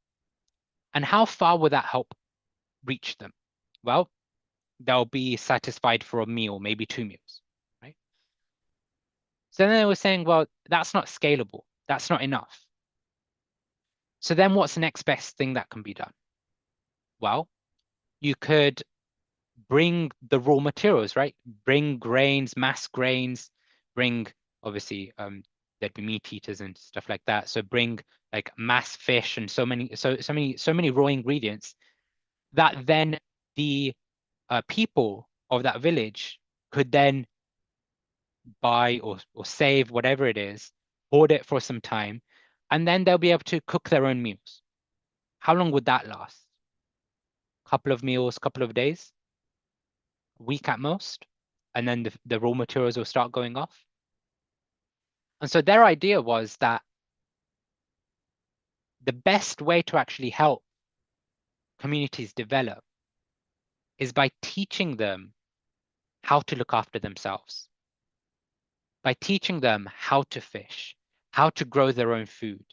And how far would that help reach them? Well, they'll be satisfied for a meal, maybe 2 meals, right? So then they were saying, well, that's not scalable. That's not enough. So then what's the next best thing that can be done? Well, you could bring the raw materials, right? Bring grains, mass grains, bring obviously there'd be meat eaters and stuff like that. So bring like mass fish and so many raw ingredients that then the people of that village could then buy or save whatever it is, hoard it for some time, and then they'll be able to cook their own meals. How long would that last? Couple of meals, couple of days, a week at most, and then the raw materials will start going off. And so their idea was that the best way to actually help communities develop is by teaching them how to look after themselves, by teaching them how to fish, how to grow their own food,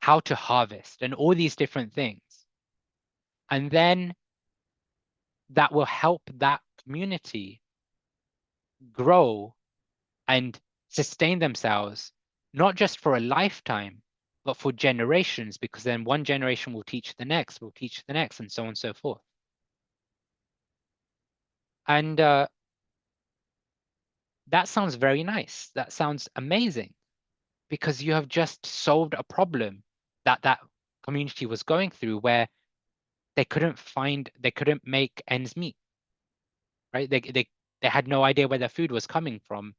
how to harvest, and all these different things. And then that will help that community grow and sustain themselves, not just for a lifetime, but for generations, because then one generation will teach the next, and so on and so forth. And that sounds very nice. That sounds amazing, because you have just solved a problem that that community was going through, where they couldn't make ends meet, right? They had no idea where their food was coming from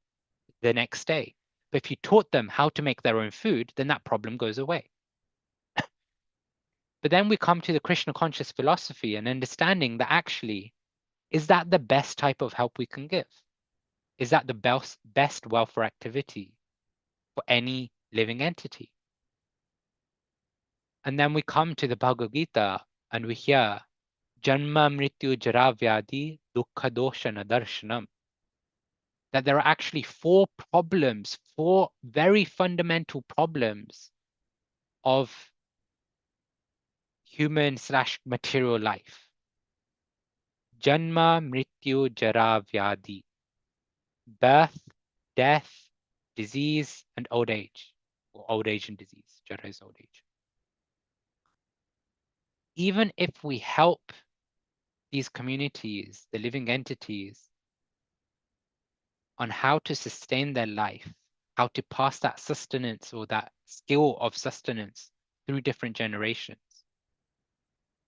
the next day. But if you taught them how to make their own food, then that problem goes away. But then we come to the Krishna conscious philosophy and understanding that actually, is that the best type of help we can give? Is that the best welfare activity for any living entity? And then we come to the Bhagavad Gita and we hear Janma Mrityu Jara Vyadi Dukkha Doshana Darshanam. That there are actually four very fundamental problems of human/material life. Janma, Mrityu, Jara, Vyadi. Birth, death, disease, and old age. Or old age and disease. Jara is old age. Even if we help these communities, the living entities, on how to sustain their life, how to pass that sustenance or that skill of sustenance through different generations,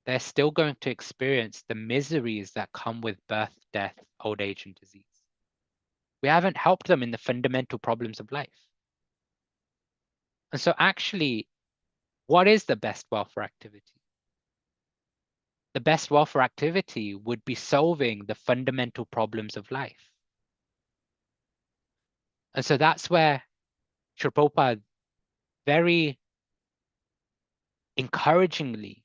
they're still going to experience the miseries that come with birth, death, old age, and disease. We haven't helped them in the fundamental problems of life. And so actually, what is the best welfare activity? The best welfare activity would be solving the fundamental problems of life. And so that's where Srila Prabhupada very encouragingly,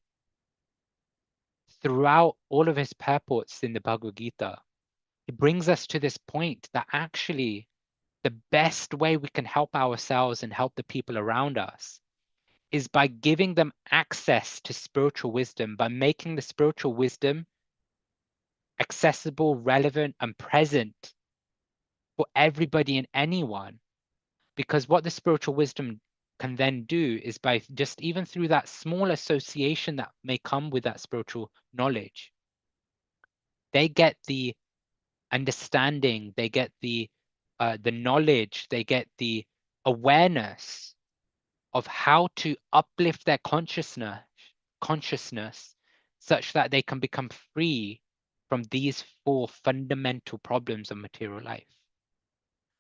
throughout all of his purports in the Bhagavad Gita, it brings us to this point that actually the best way we can help ourselves and help the people around us is by giving them access to spiritual wisdom, by making the spiritual wisdom accessible, relevant, and present for everybody and anyone. Because what the spiritual wisdom can then do is by just even through that small association that may come with that spiritual knowledge, they get the understanding, they get the knowledge, they get the awareness of how to uplift their consciousness such that they can become free from these four fundamental problems of material life.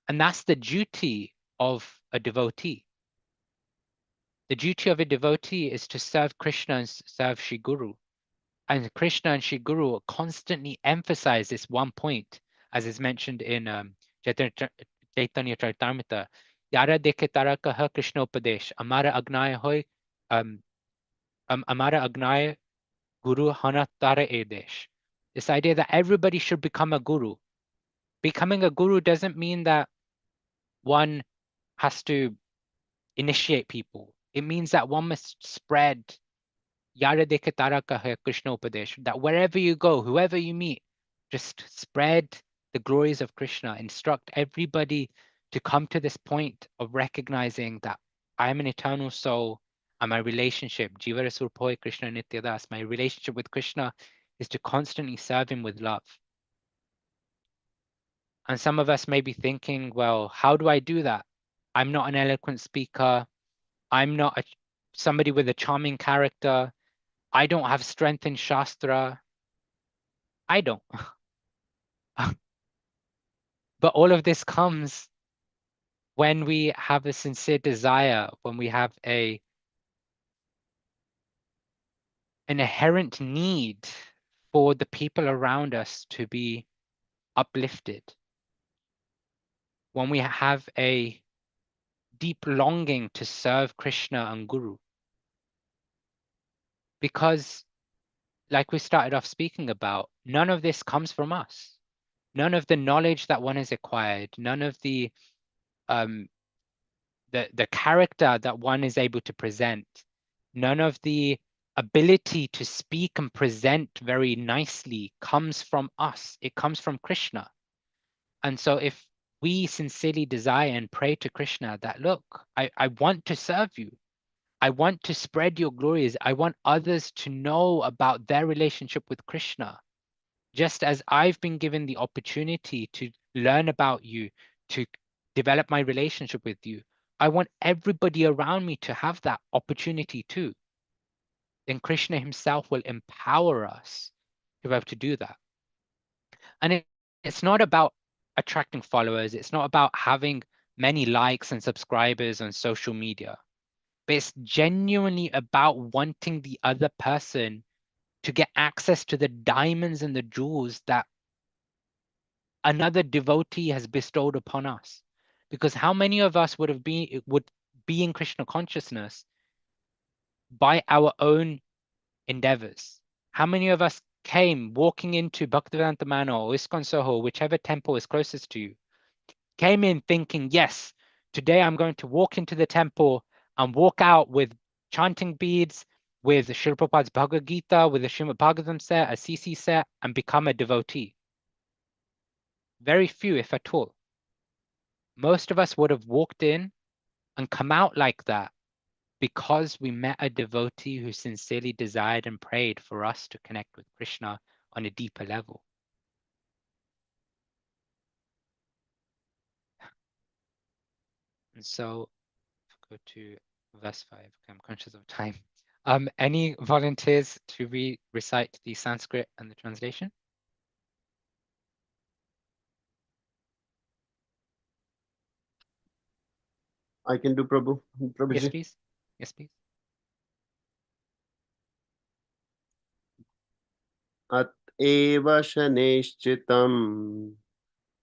And that's the duty of a devotee. The duty of a devotee is to serve Krishna and serve Shri Guru. And Krishna and Shri Guru constantly emphasize this one point, as is mentioned in Chaitanya Charitamrita. Yara dekhe tarakaha Krishna Upadesh, Amara Agnaya hoy, Amara Agnaya Guru Hana Tara Edesh. This idea that everybody should become a guru. Becoming a guru doesn't mean that one has to initiate people. It means that one must spread Yara dekhe tarakaha Krishna Upadesh, that wherever you go, whoever you meet, just spread the glories of Krishna. Instruct everybody to come to this point of recognizing that I am an eternal soul and my relationship, Jiva Rasurpoi Krishna Nityadas, my relationship with Krishna is to constantly serve him with love. And some of us may be thinking, well, how do I do that? I'm not an eloquent speaker. I'm not somebody with a charming character. I don't have strength in Shastra. I don't. But all of this comes when we have a sincere desire, when we have an inherent need for the people around us to be uplifted, when we have a deep longing to serve Krishna and Guru. Because, like we started off speaking about, none of this comes from us. None of the knowledge that one has acquired, none of the character that one is able to present, none of the ability to speak and present very nicely comes from us. It comes from Krishna. And so if we sincerely desire and pray to Krishna that, look, I want to serve you. I want to spread your glories. I want others to know about their relationship with Krishna. Just as I've been given the opportunity to learn about you, to develop my relationship with you, I want everybody around me to have that opportunity too. Then Krishna himself will empower us to be able to do that. And it's not about attracting followers. It's not about having many likes and subscribers on social media, but it's genuinely about wanting the other person to get access to the diamonds and the jewels that another devotee has bestowed upon us. Because how many of us would be in Krishna consciousness by our own endeavors? How many of us came walking into Bhaktivedanta Manor or ISKCON Soho, whichever temple is closest to you, came in thinking, yes, today I'm going to walk into the temple and walk out with chanting beads, with Srila Prabhupada's Bhagavad Gita, with a Srimad Bhagavatam set, a CC set, and become a devotee? Very few, if at all. Most of us would have walked in and come out like that because we met a devotee who sincerely desired and prayed for us to connect with Krishna on a deeper level. And so, go to verse 5. Okay, I'm conscious of time. Any volunteers to recite the Sanskrit and the translation? I can do Yes, Prabhuji. please. Yes, please. At eva shaneshchitam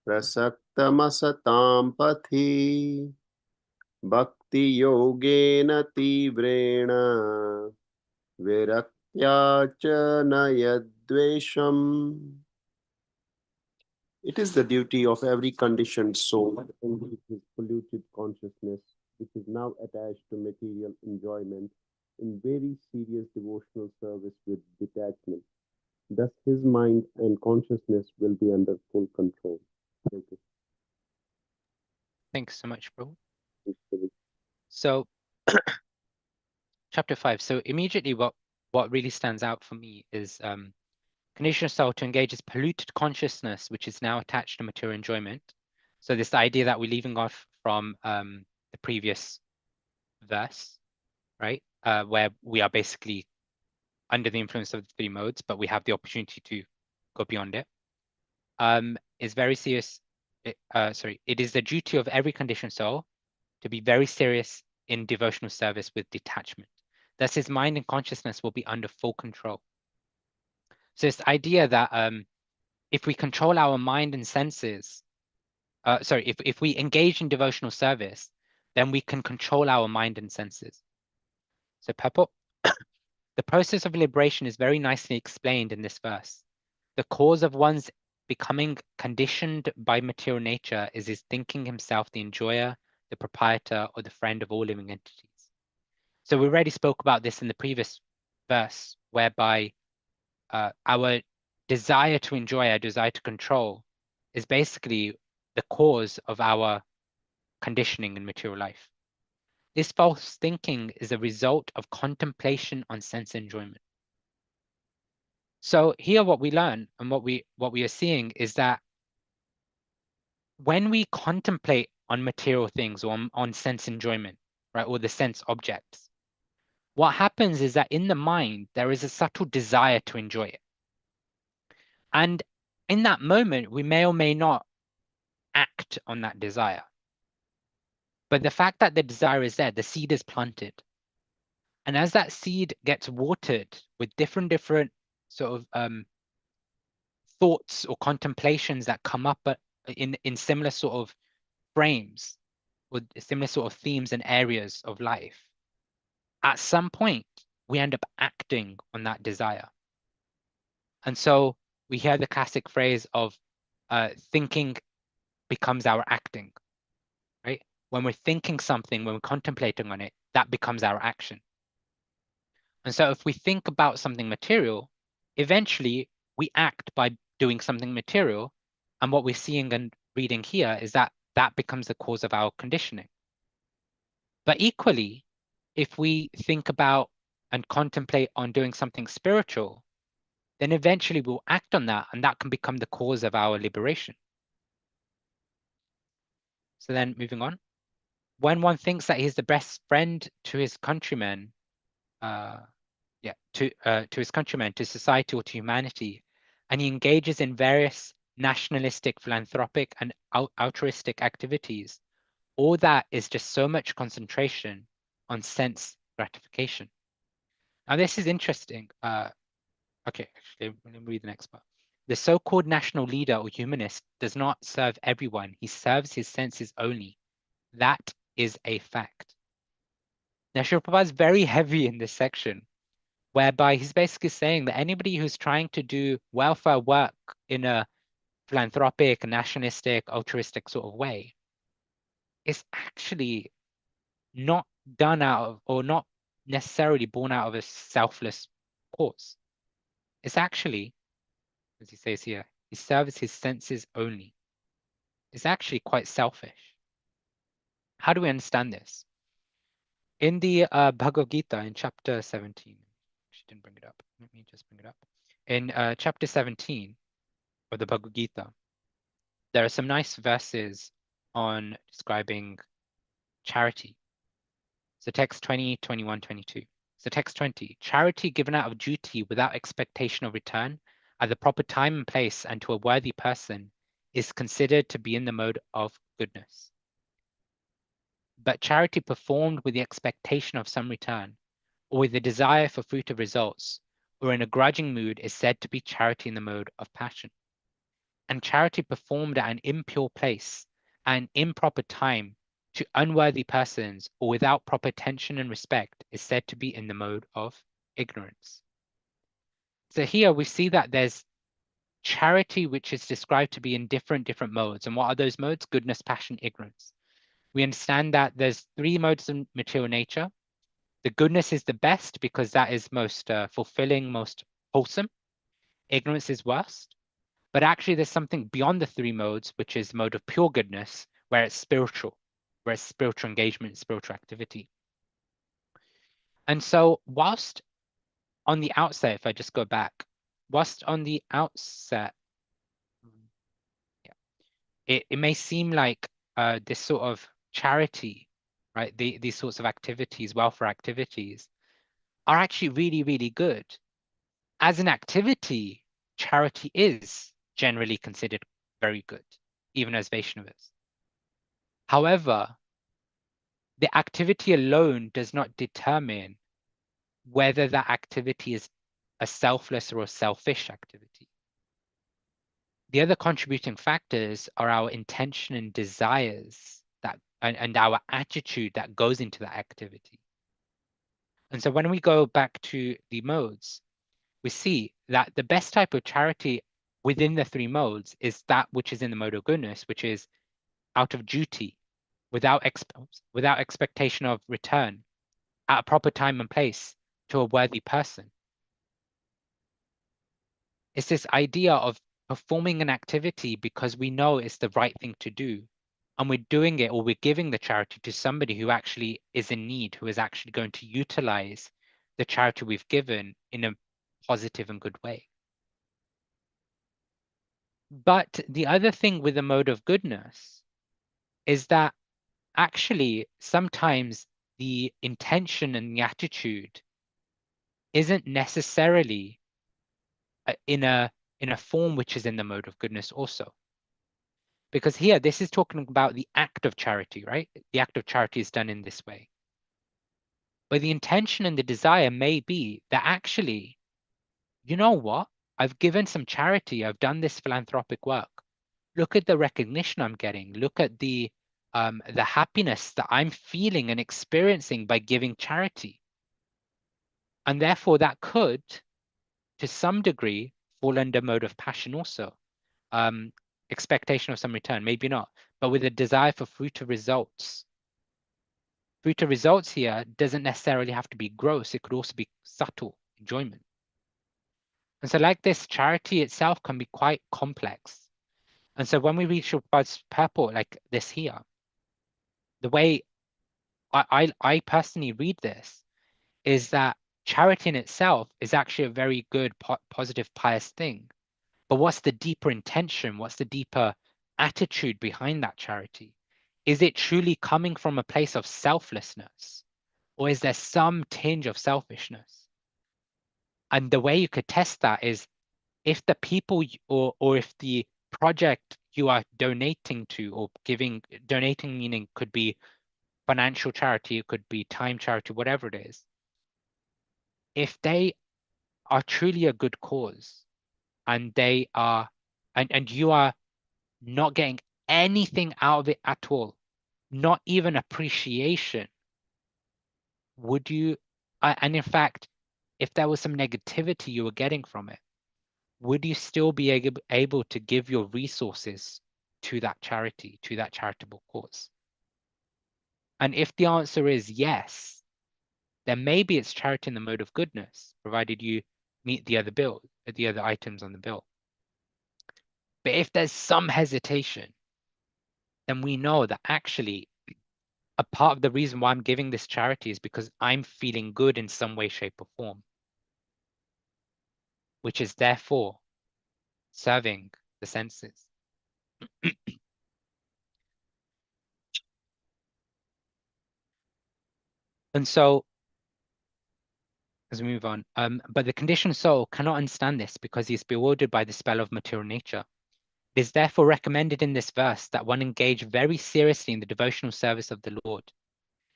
prasaktamasataam pathi bhakti yogena tivrena virakya cha nayadvesham. It is the duty of every conditioned soul to engage his polluted consciousness, which is now attached to material enjoyment, in very serious devotional service with detachment. Thus, his mind and consciousness will be under full control. Thank you. Thanks so much, bro. So, chapter 5. So immediately what really stands out for me is conditional soul to engage its polluted consciousness, which is now attached to material enjoyment. So this idea that we're leaving off from the previous verse, right? Where we are basically under the influence of the three modes, but we have the opportunity to go beyond it. Is very serious. It is the duty of every conditioned soul to be very serious in devotional service with detachment. Thus, his mind and consciousness will be under full control. So it's the idea that if we control our mind and senses, if we engage in devotional service, then we can control our mind and senses. So purport, the process of liberation is very nicely explained in this verse. The cause of one's becoming conditioned by material nature is his thinking himself the enjoyer, the proprietor, or the friend of all living entities. So we already spoke about this in the previous verse, whereby our desire to enjoy, our desire to control, is basically the cause of our conditioning in material life. This false thinking is a result of contemplation on sense enjoyment. So here what we learn and what we are seeing is that when we contemplate on material things or on sense enjoyment, right? Or the sense objects. What happens is that in the mind, there is a subtle desire to enjoy it. And in that moment, we may or may not act on that desire. But the fact that the desire is there, the seed is planted. And as that seed gets watered with different sort of thoughts or contemplations that come up in similar sort of frames or similar sort of themes and areas of life, at some point, we end up acting on that desire. And so we hear the classic phrase of thinking becomes our acting, right? When we're thinking something, when we're contemplating on it, that becomes our action. And so if we think about something material, eventually we act by doing something material. And what we're seeing and reading here is that that becomes the cause of our conditioning. But equally, if we think about and contemplate on doing something spiritual, then eventually we'll act on that, and that can become the cause of our liberation. So then moving on, when one thinks that he's the best friend to his countrymen, to his countrymen, to society, or to humanity, and he engages in various nationalistic, philanthropic, and altruistic activities, all that is just so much concentration on sense gratification. Now, this is interesting. Okay, actually, let me read the next part. The so-called national leader or humanist does not serve everyone. He serves his senses only. That is a fact. Now, Srila Prabhupada is very heavy in this section, whereby he's basically saying that anybody who's trying to do welfare work in a philanthropic, nationalistic, altruistic sort of way is actually not done out of, or not necessarily born out of a selfless cause. It's actually, as he says here, he serves his senses only. It's actually quite selfish. How do we understand this? In the Bhagavad Gita in chapter 17, she didn't bring it up. Let me just bring it up. In chapter 17 of the Bhagavad Gita, there are some nice verses on describing charity. So text 20, 21, 22. So text 20, charity given out of duty without expectation of return at the proper time and place and to a worthy person is considered to be in the mode of goodness. But charity performed with the expectation of some return, or with the desire for fruit of results, or in a grudging mood is said to be charity in the mode of passion. And charity performed at an impure place and improper time to unworthy persons or without proper attention and respect is said to be in the mode of ignorance. So here we see that there's charity which is described to be in different modes. And what are those modes? Goodness, passion, ignorance. We understand that there's three modes of material nature. The goodness is the best because that is most fulfilling, most wholesome. Ignorance is worst. But actually there's something beyond the three modes, which is the mode of pure goodness, where it's spiritual, where it's spiritual engagement, spiritual activity. And so whilst on the outset, if I just go back, whilst on the outset, it may seem like this sort of charity, right? These sorts of activities, welfare activities, are actually really, really good. As an activity, charity is generally considered very good, even as Vaishnavas. However, the activity alone does not determine whether that activity is a selfless or a selfish activity. The other contributing factors are our intention and desires and our attitude that goes into that activity. And so when we go back to the modes, we see that the best type of charity within the three modes is that which is in the mode of goodness, which is out of duty, without expectation of return, at a proper time and place, to a worthy person. It's this idea of performing an activity because we know it's the right thing to do. And we're doing it, or we're giving the charity to somebody who actually is in need, who is actually going to utilize the charity we've given in a positive and good way. But the other thing with the mode of goodness is that actually sometimes the intention and the attitude isn't necessarily in a form which is in the mode of goodness also. Because here, this is talking about the act of charity, right? The act of charity is done in this way. But the intention and the desire may be that actually, you know what? I've given some charity. I've done this philanthropic work. Look at the recognition I'm getting. Look at the happiness that I'm feeling and experiencing by giving charity. And therefore, that could, to some degree, fall under mode of passion also. Expectation of some return, maybe not, but with a desire for fruit of results. Fruit of results here doesn't necessarily have to be gross. It could also be subtle enjoyment. And so like this, charity itself can be quite complex. And so when we read Prabhupada's purport like this here, the way I personally read this is that charity in itself is actually a very good, positive, pious thing. But what's the deeper intention? What's the deeper attitude behind that charity? Is it truly coming from a place of selflessness? Or is there some tinge of selfishness? And the way you could test that is if the people or if the project you are donating to or donating meaning could be financial charity, it could be time charity, whatever it is. If they are truly a good cause and they are, and you are not getting anything out of it at all, not even appreciation, would you, and in fact, if there was some negativity you were getting from it, would you still be able to give your resources to that charity, to that charitable cause? And if the answer is yes, then maybe it's charity in the mode of goodness, provided you meet the other items on the bill. But if there's some hesitation, then we know that actually a part of the reason why I'm giving this charity is because I'm feeling good in some way, shape, or form, which is therefore serving the senses. And so, as we move on, but the conditioned soul cannot understand this because he is bewildered by the spell of material nature. It is therefore recommended in this verse that one engage very seriously in the devotional service of the Lord.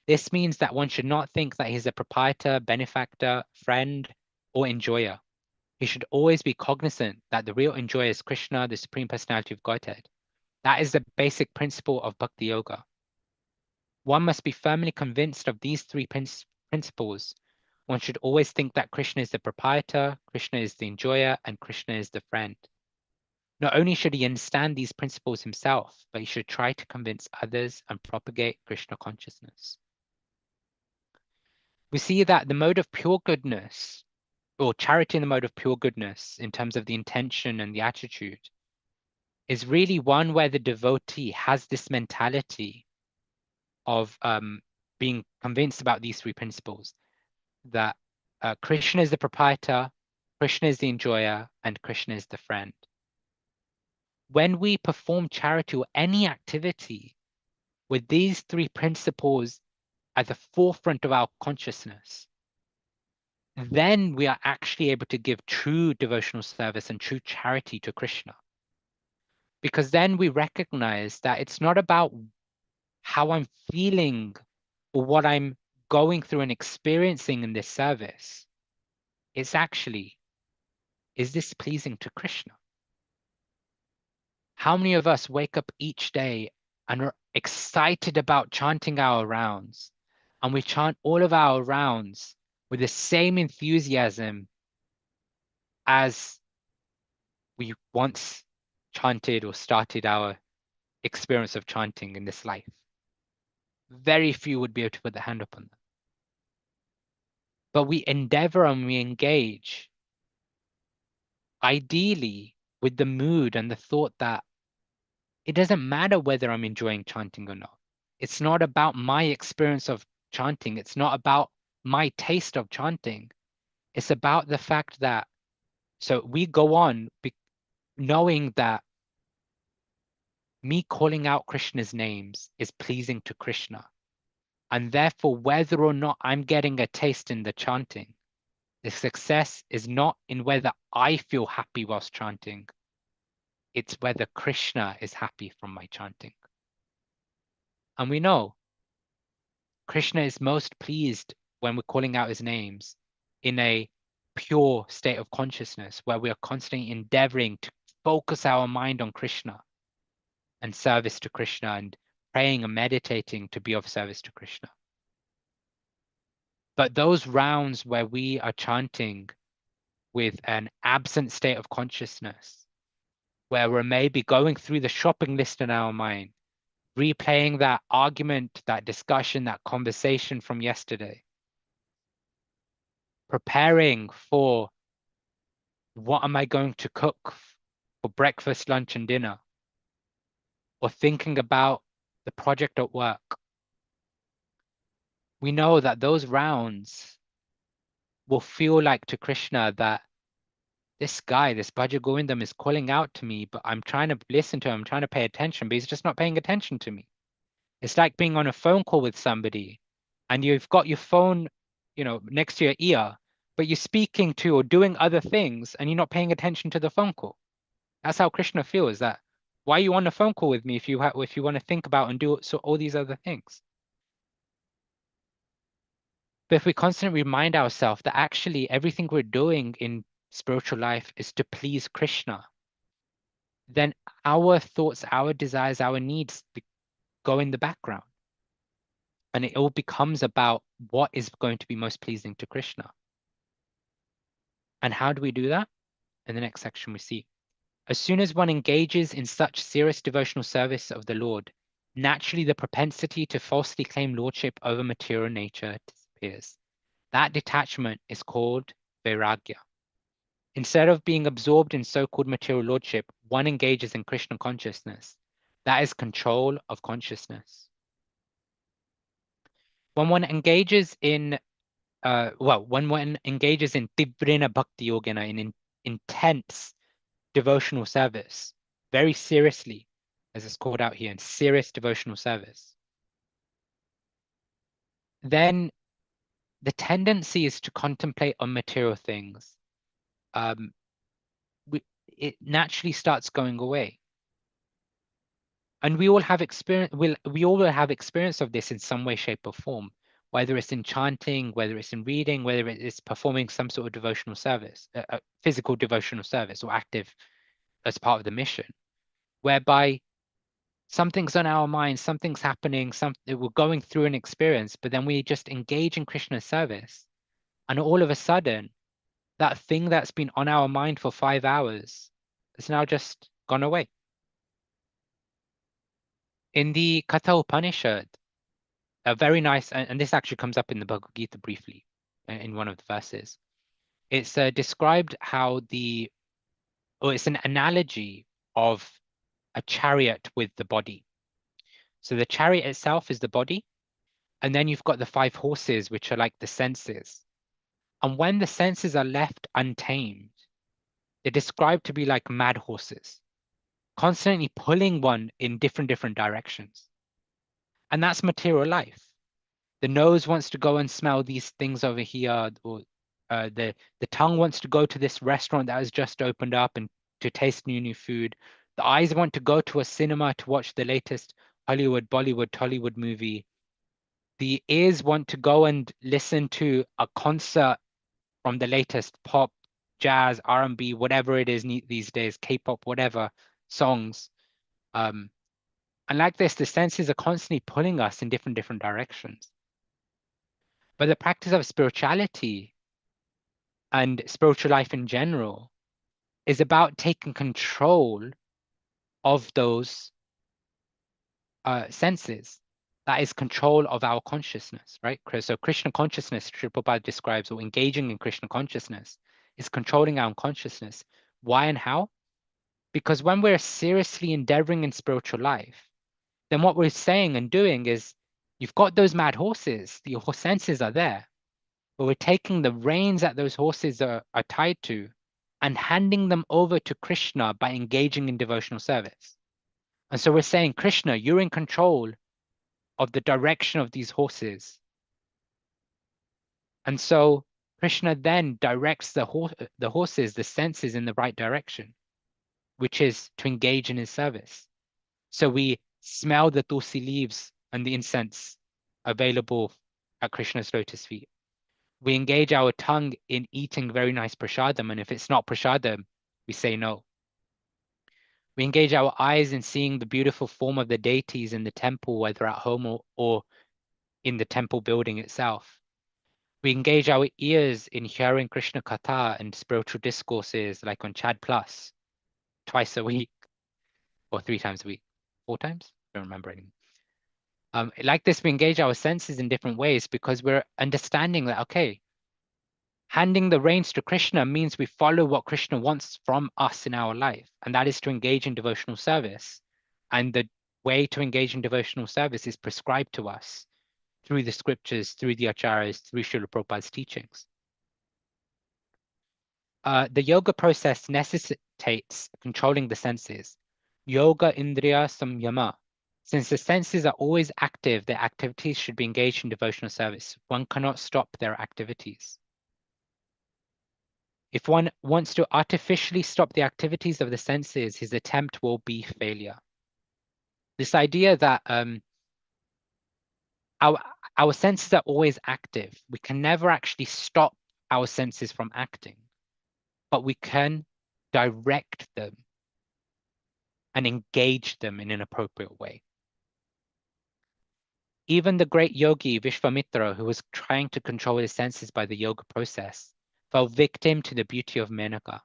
This means that one should not think that he is a proprietor, benefactor, friend, or enjoyer. He should always be cognizant that the real enjoyer is Krishna, the Supreme Personality of Godhead. That is the basic principle of Bhakti Yoga. One must be firmly convinced of these three principles. One should always think that Krishna is the proprietor, Krishna is the enjoyer, and Krishna is the friend. Not only should he understand these principles himself, but he should try to convince others and propagate Krishna consciousness. We see that the mode of pure goodness, or charity in the mode of pure goodness, in terms of the intention and the attitude, is really one where the devotee has this mentality of being convinced about these three principles, that Krishna is the proprietor, Krishna is the enjoyer, and Krishna is the friend. When we perform charity or any activity with these three principles at the forefront of our consciousness, then we are actually able to give true devotional service and true charity to Krishna. Because then we recognize that it's not about how I'm feeling or what I'm going through and experiencing in this service. It's actually, is this pleasing to Krishna? How many of us wake up each day and are excited about chanting our rounds, and we chant all of our rounds with the same enthusiasm as we once chanted or started our experience of chanting in this life? Very few would be able to put their hand up on that. But we endeavor and we engage, ideally, with the mood and the thought that it doesn't matter whether I'm enjoying chanting or not. It's not about my experience of chanting. It's not about my taste of chanting. It's about the fact that, so we go on knowing that me calling out Krishna's names is pleasing to Krishna. And therefore, whether or not I'm getting a taste in the chanting, the success is not in whether I feel happy whilst chanting, it's whether Krishna is happy from my chanting. And we know Krishna is most pleased when we're calling out his names in a pure state of consciousness where we are constantly endeavoring to focus our mind on Krishna and service to Krishna and praying and meditating to be of service to Krishna. But those rounds where we are chanting with an absent state of consciousness, where we're maybe going through the shopping list in our mind, replaying that argument, that discussion, that conversation from yesterday, preparing for what am I going to cook for breakfast, lunch, and dinner, or thinking about the project at work. We know that those rounds will feel like to Krishna that this guy, this Bhaj Govindam is calling out to me, but I'm trying to listen to him, I'm trying to pay attention, but he's just not paying attention to me. It's like being on a phone call with somebody and you've got your phone, next to your ear, but you're speaking to or doing other things and you're not paying attention to the phone call. That's how Krishna feels, that why are you on a phone call with me if you want to think about and do all these other things? But if we constantly remind ourselves that actually everything we're doing in spiritual life is to please Krishna, then our thoughts, our desires, our needs go in the background. And it all becomes about what is going to be most pleasing to Krishna. And how do we do that? In the next section we see, as soon as one engages in such serious devotional service of the Lord, naturally the propensity to falsely claim lordship over material nature disappears. That detachment is called vairagya. Instead of being absorbed in so-called material lordship, one engages in Krishna consciousness. That is control of consciousness. When one engages in when one engages in tivrena bhakti yogena, in intense devotional service, very seriously, as it's called out here, in serious devotional service, then the tendency is to contemplate on material things. It naturally starts going away. And we all have experience. We all will have experience of this in some way, shape, or form, whether it's in chanting, whether it's in reading, whether it's performing some sort of devotional service, physical devotional service, or active as part of the mission, whereby something's on our mind, something's happening, we're going through an experience, but then we just engage in Krishna's service, and all of a sudden, that thing that's been on our mind for 5 hours has now just gone away. In the Katha Upanishad, a very nice, and this actually comes up in the Bhagavad Gita briefly, in one of the verses. It's described how it's an analogy of a chariot with the body. So the chariot itself is the body, and then you've got the 5 horses, which are like the senses. And when the senses are left untamed, they're described to be like mad horses, constantly pulling one in different directions. And that's material life. The nose wants to go and smell these things over here, or the tongue wants to go to this restaurant that has just opened up and to taste new food. The eyes want to go to a cinema to watch the latest Hollywood, Bollywood, Tollywood movie. The ears want to go and listen to a concert from the latest pop, jazz, R&B, whatever it is these days, K-pop, whatever, songs. And like this, the senses are constantly pulling us in different directions. But the practice of spirituality and spiritual life in general is about taking control of those senses. That is control of our consciousness, right? So Krishna consciousness, Srila Prabhupada describes, or engaging in Krishna consciousness, is controlling our consciousness. Why and how? Because when we're seriously endeavoring in spiritual life, then what we're saying and doing is, you've got those mad horses, your senses are there, but we're taking the reins that those horses are tied to and handing them over to Krishna by engaging in devotional service. And so we're saying, Krishna, you're in control of the direction of these horses. And so Krishna then directs the horses, the senses, in the right direction, which is to engage in his service. So we smell the tulsi leaves and the incense available at Krishna's lotus feet. We engage our tongue in eating very nice prasadam, and if it's not prasadam, we say no. We engage our eyes in seeing the beautiful form of the deities in the temple, whether at home or in the temple building itself. We engage our ears in hearing Krishna Katha and spiritual discourses like on CHADPLUS twice a week or 3 times a week, 4 times? I don't remember anymore. Like this, we engage our senses in different ways because we're understanding that, okay, handing the reins to Krishna means we follow what Krishna wants from us in our life, and that is to engage in devotional service. And the way to engage in devotional service is prescribed to us through the scriptures, through the acharyas, through Srila Prabhupada's teachings. The yoga process necessitates controlling the senses. Yoga indriya samyama. Since the senses are always active, their activities should be engaged in devotional service. One cannot stop their activities. If one wants to artificially stop the activities of the senses, his attempt will be failure. This idea that our senses are always active. We can never actually stop our senses from acting, but we can direct them and engage them in an appropriate way. Even the great yogi Vishvamitra, who was trying to control his senses by the yoga process, fell victim to the beauty of Menaka.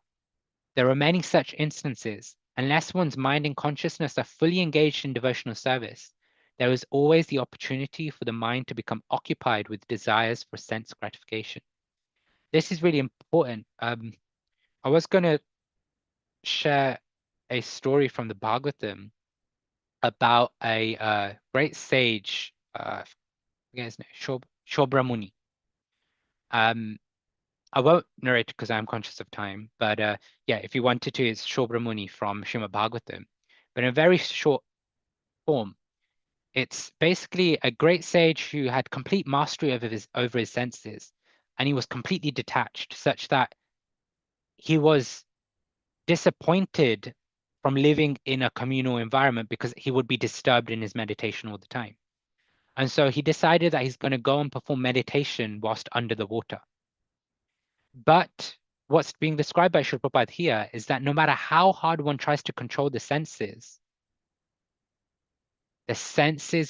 There are many such instances. Unless one's mind and consciousness are fully engaged in devotional service, there is always the opportunity for the mind to become occupied with desires for sense gratification. This is really important. I was going to share a story from the Bhagavatam about a great sage, I forget his name, Shobra Muni. I won't narrate because I'm conscious of time, but yeah, if you wanted to, it's Shobra Muni from Srimad Bhagavatam. But in a very short form, it's basically a great sage who had complete mastery over his senses, and he was completely detached, such that he was disappointed from living in a communal environment because he would be disturbed in his meditation all the time. And so he decided that he's going to go and perform meditation whilst under the water. But what's being described by Srila Prabhupada here is that no matter how hard one tries to control the senses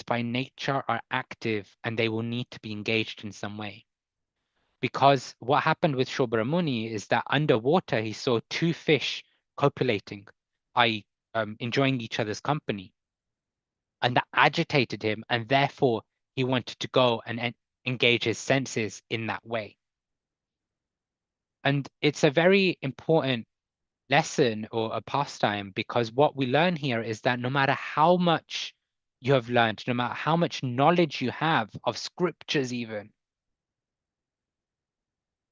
by nature are active and they will need to be engaged in some way. Because what happened with Shobra Muni is that underwater he saw 2 fish copulating, i.e. Enjoying each other's company. And that agitated him, and therefore he wanted to go and engage his senses in that way. And it's a very important lesson or a pastime, because what we learn here is that no matter how much you have learned, no matter how much knowledge you have of scriptures even,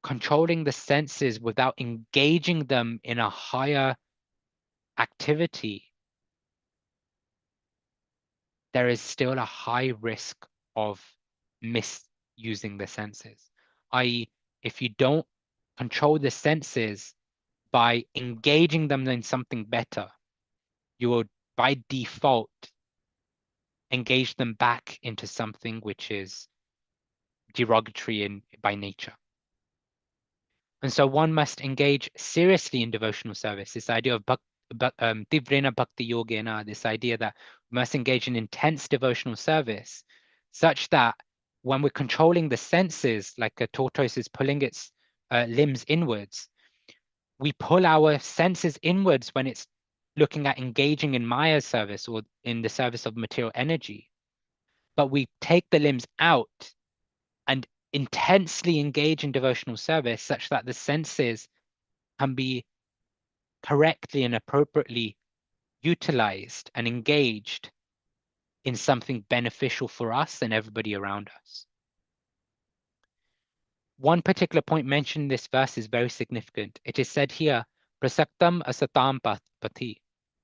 controlling the senses without engaging them in a higher activity, there is still a high risk of misusing the senses. I.e., if you don't control the senses by engaging them in something better, you will by default engage them back into something which is derogatory by nature. And so one must engage seriously in devotional service. This idea of Tivrena Bhakti Yogena, this idea that we must engage in intense devotional service, such that when we're controlling the senses, like a tortoise is pulling its limbs inwards, we pull our senses inwards when it's looking at engaging in Maya's service or in the service of material energy. But we take the limbs out and intensely engage in devotional service such that the senses can be correctly and appropriately utilized and engaged in something beneficial for us and everybody around us. One particular point mentioned in this verse is very significant. It is said here, prasaktam asatam pati.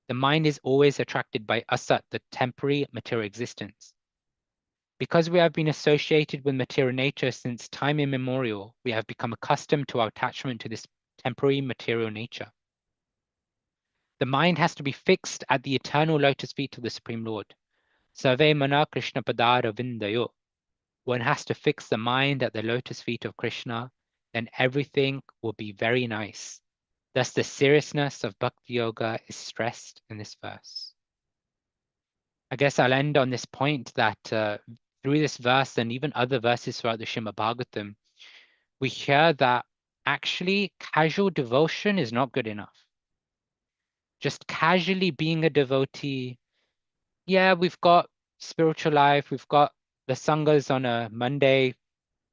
The mind is always attracted by asat, the temporary material existence. Because we have been associated with material nature since time immemorial, we have become accustomed to our attachment to this temporary material nature. The mind has to be fixed at the eternal lotus feet of the Supreme Lord. Sarve mana Krishna padara vindayo. One has to fix the mind at the lotus feet of Krishna, then everything will be very nice. Thus, the seriousness of Bhakti Yoga is stressed in this verse. I guess I'll end on this point that through this verse and even other verses throughout the Srimad Bhagavatam, we hear that actually casual devotion is not good enough. Just casually being a devotee, yeah, we've got spiritual life, we've got the sanghas on a Monday,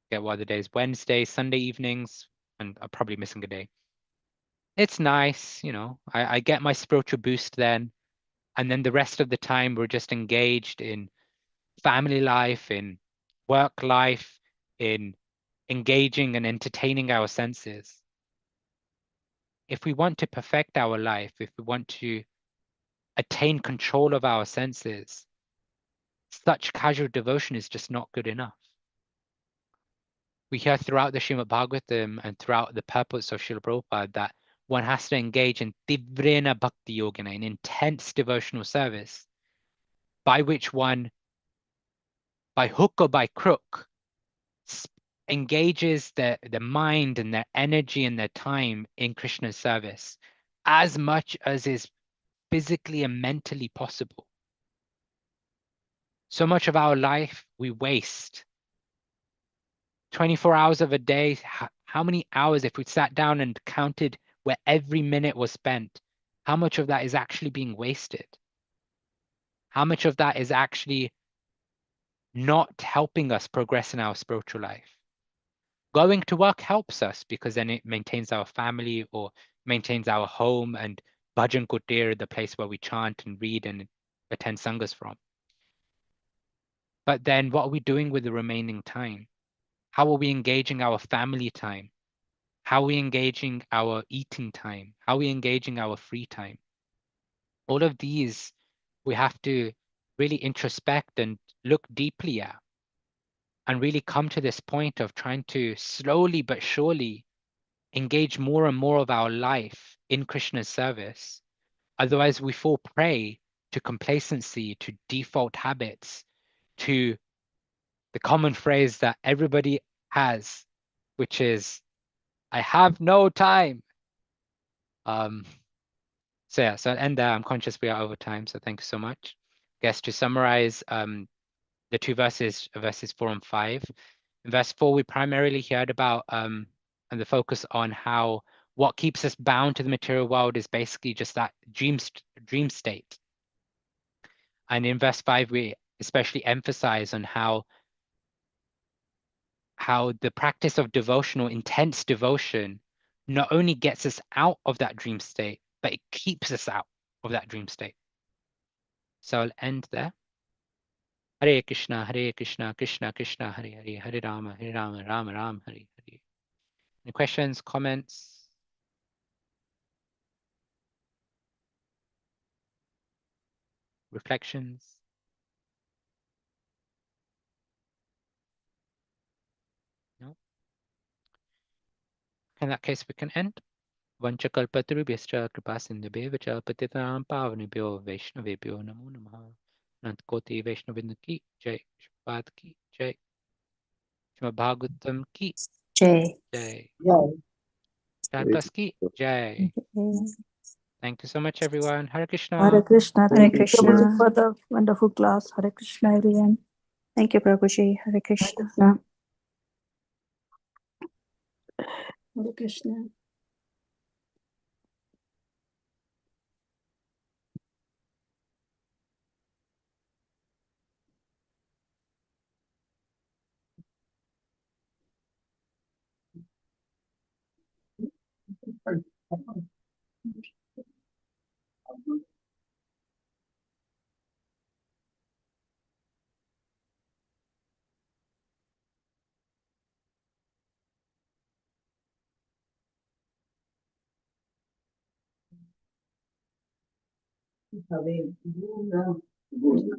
get what other days, Wednesday, Sunday evenings, and I'm probably missing a day. It's nice, you know, I get my spiritual boost then. And then the rest of the time, we're just engaged in family life, in work life, in engaging and entertaining our senses. If we want to perfect our life, if we want to attain control of our senses, such casual devotion is just not good enough. We hear throughout the Srimad Bhagavatam and throughout the purpose of Srila Prabhupada that one has to engage in Tivrena Bhakti Yogana, an intense devotional service, by which one, by hook or by crook, engages the mind and their energy and their time in Krishna's service as much as is physically and mentally possible. So much of our life we waste. 24 hours of a day, how many hours, if we sat down and counted where every minute was spent, how much of that is actually being wasted? How much of that is actually not helping us progress in our spiritual life? Going to work helps us because then it maintains our family or maintains our home, and Bhajan Kutir, the place where we chant and read and attend sanghas from. But then what are we doing with the remaining time? How are we engaging our family time? How are we engaging our eating time? How are we engaging our free time? All of these we have to really introspect and look deeply at, and really come to this point of trying to slowly but surely engage more and more of our life in Krishna's service. Otherwise, we fall prey to complacency, to default habits, to the common phrase that everybody has, which is, I have no time. So yeah, so I'll end there. I'm conscious we are over time, so thank you so much. I guess to summarize the two verses 4 and 5. In verse 4, we primarily heard about and the focus on how what keeps us bound to the material world is basically just that dream state. And in verse 5, we especially emphasize on how the practice of devotional, intense devotion, not only gets us out of that dream state, but it keeps us out of that dream state. So I'll end there. Hare Krishna, Krishna Krishna, Hare Hare, Hare Rama, Rama Rama, Hare Hare. Any questions, comments? Reflections? No? In that case, we can end. Vanchakalpatarubhyascha kripasindhubheva patitanam pavanebhyo vaishnavebhyo namo namaha. Anantakoti Vaishnavindu ki jai, Shripad ki jai, Srimad Bhagavatam ki Jai. jai, Jai. CHADPLUS ki jai. Thank you so much, everyone. Hare Hare Krishna. Krishna. Hare Thank you, Prabhuji, Krishna. for the wonderful class. Hare Krishna, everyone. Thank you, Prabhuji. Hare Hare Krishna. Krishna. Hare Krishna. Hare Guna Guna